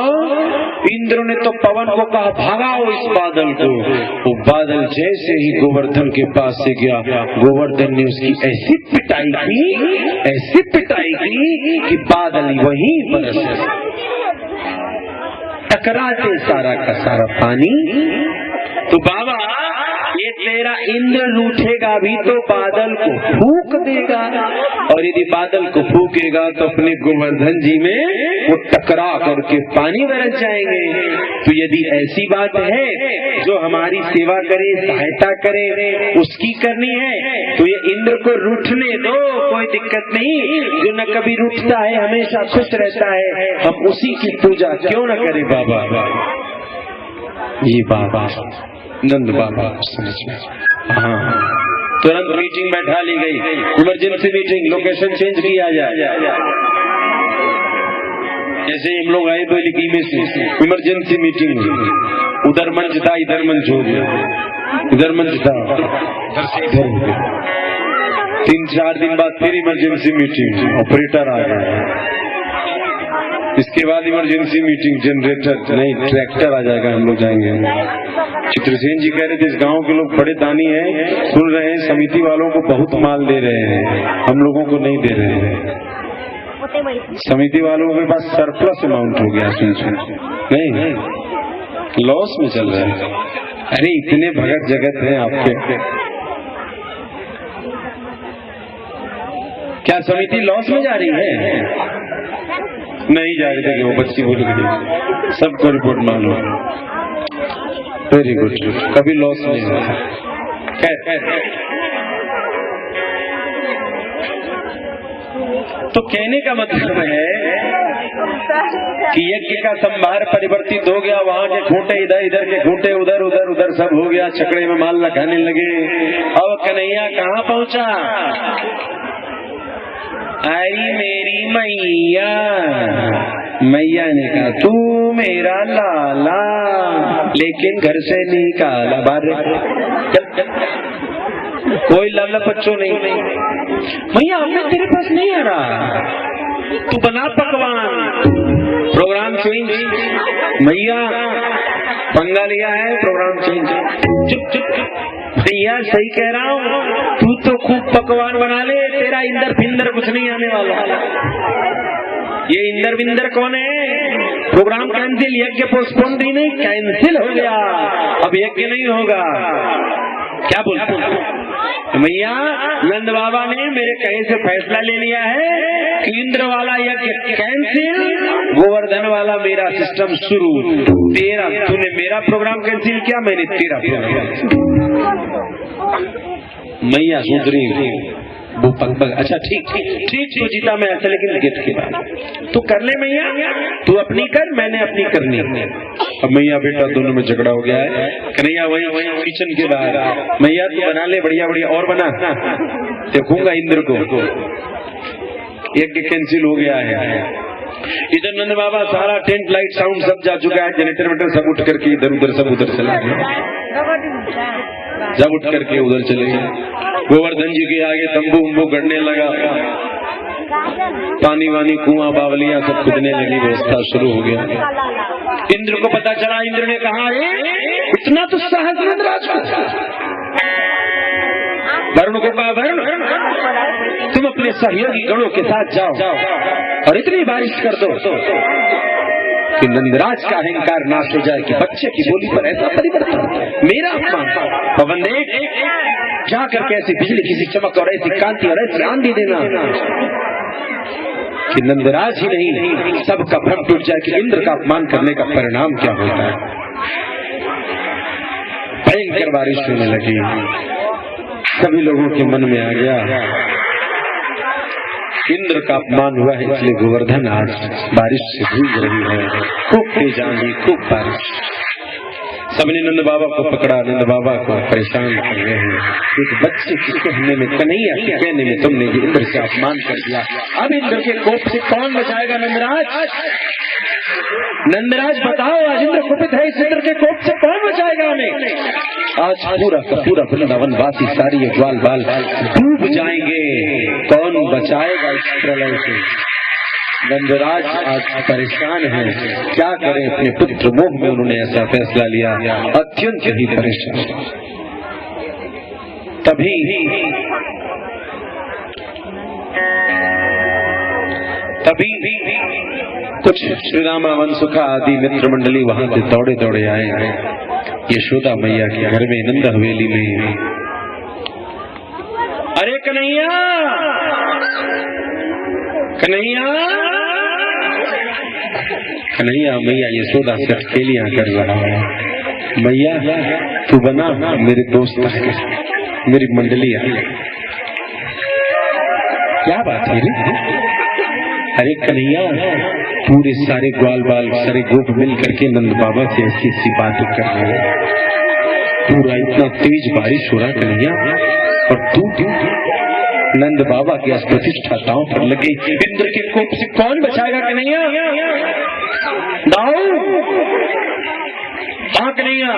इंद्र ने तो पवन को कहा भागाओ इस बादल को। वो बादल जैसे ही गोवर्धन के पास से गया, गोवर्धन ने उसकी ऐसी पिटाई की कि बादल वहीं बरस टकराते सारा का सारा पानी। तो बाबा ये तेरा इंद्र रूठेगा भी तो बादल को फूंक देगा, और यदि बादल को फूकेगा तो अपने गोवर्धन जी में वो टकरा करके पानी बरस जाएंगे। तो यदि ऐसी बात है जो हमारी सेवा करे, सहायता करे, उसकी करनी है तो ये इंद्र को रूठने दो, कोई दिक्कत नहीं। जो न कभी रूठता है हमेशा खुश रहता है, हम उसी की पूजा क्यों न करें बाबा। ये बाबा नंद बाबा समझ में, हाँ तुरंत मीटिंग बैठा ली गई, इमरजेंसी मीटिंग, लोकेशन चेंज किया जाए। जैसे हम लोग आए बेलगी में से इमरजेंसी मीटिंग, उधर मंच था इधर मंच हो गया, इधर मंच था इधर हो गया। 3-4 दिन बाद फिर इमरजेंसी मीटिंग, ऑपरेटर आ गया। इसके बाद इमरजेंसी मीटिंग, जनरेटर नहीं ट्रैक्टर आ जाएगा, हम लोग जाएंगे। चित्रसेन जी कह रहे थे इस गांव के लोग बड़े दानी हैं, सुन रहे हैं समिति वालों को बहुत माल दे रहे हैं, हम लोगों को नहीं दे रहे हैं। समिति वालों के पास सरप्लस अमाउंट हो गया, सुन नहीं लॉस में चल रहा है। अरे इतने भगत जगत हैं आपके, क्या समिति लॉस में जा रही है? नहीं जा रही थी, वो बच्ची बोल गई, सबको रिपोर्ट मालूम। वेरी गुड, कभी लॉस नहीं हुआ। तो कहने का मतलब है कि यज्ञ का संभार परिवर्तित हो गया, वहाँ के खूंटे इधर, इधर के खूंटे उधर, उधर उधर सब हो गया, छकड़े में माल लगाने लगे। अब कन्हैया कहाँ पहुँचा? आई मेरी मैया, मैया ने कहा तू मेरा लाला, लेकिन घर से निकाला बाहर, कोई लाला बच्चों नहीं। मैया मैं तेरे पास नहीं आ रहा, तू बना पकवान, प्रोग्राम चेंज। मैया पंगा लिया है, प्रोग्राम चेंज। चुप चुप चुप, भैया सही कह रहा हूँ, तू तो खूब पकवान बना ले, तेरा इंदर फिंदर कुछ नहीं आने वाला। ये इंदर बिंदर कौन है? प्रोग्राम कैंसिल, यज्ञ पोस्टपोन नहीं, कैंसिल हो गया, अब यज्ञ नहीं होगा। क्या बोलते भैया? नंद बाबा ने मेरे कहे से फैसला ले लिया है कि इंद्र वाला यज्ञ कैंसिल, गोवर्धन वाला मेरा सिस्टम शुरू। तेरा, तूने मेरा प्रोग्राम कैंसिल किया, मैंने तेरा प्रोग्राम। मैया सुधरी वो पग, अच्छा ठीक तो जीता मैं ऐसा, लेकिन गिफ्ट के बाद तू कर ले मैया, तू अपनी कर, मैंने अपनी करनी। अब मैया बेटा दोनों में झगड़ा हो गया है। कन्हैया वही किचन के बाहर, मैया तू बना ले बढ़िया बढ़िया और बना, देखूंगा इंद्र को। यज्ञ कैंसिल हो गया है। इधर नंद बाबा सारा टेंट लाइट साउंड सब जा चुका है, जनरेटर वेटर सब उठ करके इधर उधर सब उधर चला गया, जब उठ करके उधर चले गए। गोवर्धन जी के आगे तंबू उम्बू गड़ने लगा, पानी वानी कुआं बावलियां सब खुदने लगी, व्यवस्था शुरू हो गया। इंद्र को पता चला, इंद्र ने कहा अरे इतना तो साहस नंदराज को। वरुण को कहा वरुण तुम अपने सहयोगी गणों के साथ जाओ और इतनी बारिश कर दो कि नंदराज का अहंकार नाश हो जाए, कि बच्चे की बोली पर ऐसा परिवर्तन, मेरा अपमान। पवन देव जा करके ऐसी बिजली की सी चमक और ऐसी कांति और ऐसी आंधी देना कि नंदराज ही नहीं सबका भ्रम टूट जाए कि इंद्र का अपमान करने का परिणाम क्या होता है। भयंकर बारिश होने लगी, सभी लोगों के मन में आ गया इंद्र का अपमान हुआ है, इसलिए गोवर्धन आज बारिश से भूज रही है। खूब तेज आंधी, खूब बारिश। सबने नंद बाबा को पकड़ा, नंद बाबा को परेशान कर रहे हैं। एक बच्चे के कहने में, कन्हैया के कहने में तुमने ये इंद्र से अपमान कर दिया। अब इंद्र के कोप से कौन बचाएगा नंदराज? नंदराज बताओ, आज इंद्र कुपित है, इस इंद्र के कोप से कौन बचाएगा हमें? आज पूरा का पूरा वृंदावन वासी सारी ग्वाल बाल डूब जाएंगे, कौन बचाएगा इस प्रलय से? नंदराज आज परेशान है, क्या करें? अपने पुत्र मोह में उन्होंने ऐसा फैसला लिया, अत्यंत ही परेशान। तभी कुछ श्री रामा वंशुखा आदि मित्र मंडली वहां से दौड़े दौड़े आए यशोदा मैया के घर में, नंद हवेली में। अरे कन्हैया, कन्हैया, कन्हैया मैया यशोदा से अकेलियां कर रहा है। मैया तू बना, मेरे दोस्त है, मेरी मंडली है। क्या बात है रे? अरे कन्हैया, पूरे सारे ग्वाल बाल सारे गोप मिल करके नंद बाबा से ऐसी ऐसी बातें कर रहे हैं। पूरा इतना तेज बारिश हो रहा कन्हैया, और तू नंद बाबा की प्रतिष्ठाताओं पर लगे इंद्र के कोप से कौन बचाएगा कन्हैया? दाऊ, हाँ कन्हैया,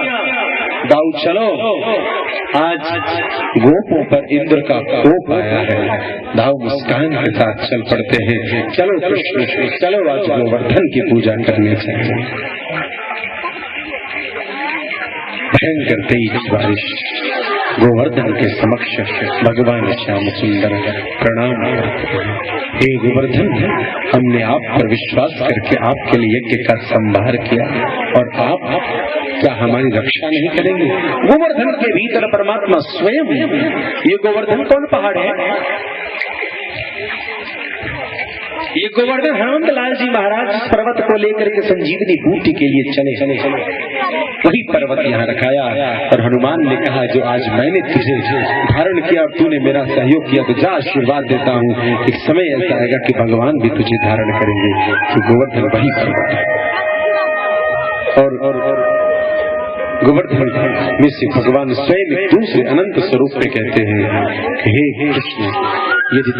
दाऊ चलो, आज गोपों पर इंद्र का कोप आया है। दाऊ मुस्कान के साथ चल पड़ते हैं। चलो कृष्ण, चलो आज गोवर्धन की पूजा करने चाहिए। भयंकर तेज बारिश, गोवर्धन के समक्ष भगवान श्याम सुंदर प्रणाम करते हैं। हे गोवर्धन, हमने आप पर विश्वास करके आपके लिए यज्ञ का संभार किया, और आप क्या हमारी रक्षा नहीं करेंगे? गोवर्धन के भीतर परमात्मा स्वयं। ये गोवर्धन कौन पहाड़ है? ये गोवर्धन हनुमंत लाल जी महाराज जिस पर्वत को लेकर के संजीवनी बूटी के लिए चले, वही पर्वत यहाँ रखाया। और हनुमान ने कहा, जो आज मैंने तुझे धारण किया और तूने मेरा सहयोग किया, तो जा आशीर्वाद देता हूँ, एक समय ऐसा आएगा कि भगवान भी तुझे धारण करेंगे। तो गोवर्धन वही पर्वत है। और गोवर्धन में से भगवान स्वयं दूसरे अनंत स्वरूप में कहते हैं, हे कृष्ण, यदि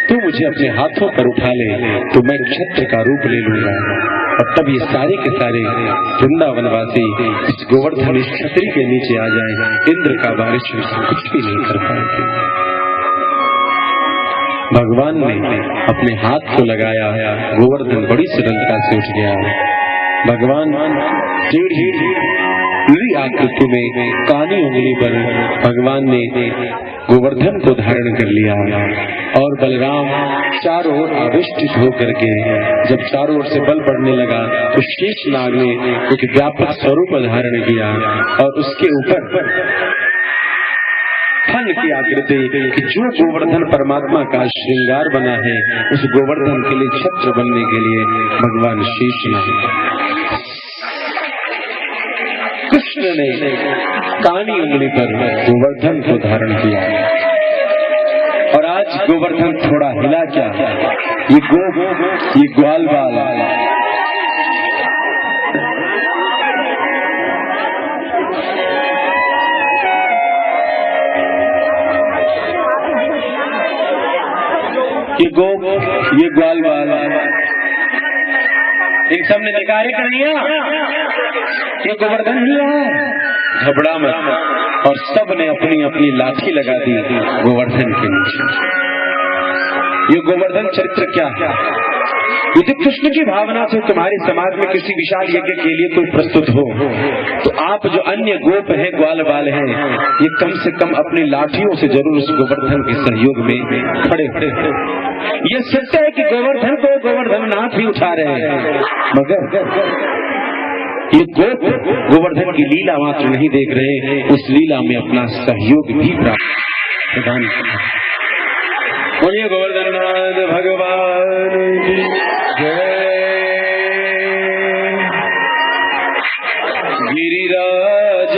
तू मुझे अपने हाथों पर उठा ले तो मैं क्षत्र का रूप ले लूंगा। और तब ये सारे के सारे वृंदावनवासी इस गोवर्धन इस छतरी के नीचे आ जाएं, इंद्र का बारिश कुछ भी नहीं कर पाएंगे। भगवान ने अपने हाथ को लगाया, गोवर्धन बड़ी सरलता से उठ गया। भगवान टेढ़ी आकृति में कानी उंगली पर भगवान ने गोवर्धन को धारण कर लिया। और बलराम चारों ओर आविष्टित होकर के जब चारों ओर से बल बढ़ने लगा, तो शेषनाग ने एक व्यापक स्वरूप धारण किया, और उसके ऊपर फन की आकृति कि जो गोवर्धन परमात्मा का श्रृंगार बना है, उस गोवर्धन के लिए छत्र बनने के लिए भगवान शेषनाग कृष्ण ने कानी उंगली पर गोवर्धन को धारण किया। और आज गोवर्धन थोड़ा हिला क्या, ये ग्वाल बाल ये ग्वाल बाल इन सब ने निकारे कन्हैया, ये गोवर्धन ही है, घबरा मत। और सब ने अपनी अपनी लाठी लगा दी गोवर्धन के नीचे। ये गोवर्धन चरित्र क्या है? यदि कृष्ण की भावना से तुम्हारे समाज में किसी विशाल यज्ञ के लिए कोई प्रस्तुत हो, तो आप जो अन्य गोप हैं, ग्वाल बाल हैं, ये कम से कम अपनी लाठियों से जरूर उस गोवर्धन के सहयोग में खड़े हो। ये सत्य है कि गोवर्धन को गोवर्धन नाथ भी उठा रहे हैं, मगर ये गोप गोवर्धन की लीला मात्र नहीं देख रहे, उस लीला में अपना सहयोग भी प्राप्त प्रदान करते हैं। बोलिए गोवर्धन नाथ भगवान की जय। गिरिराज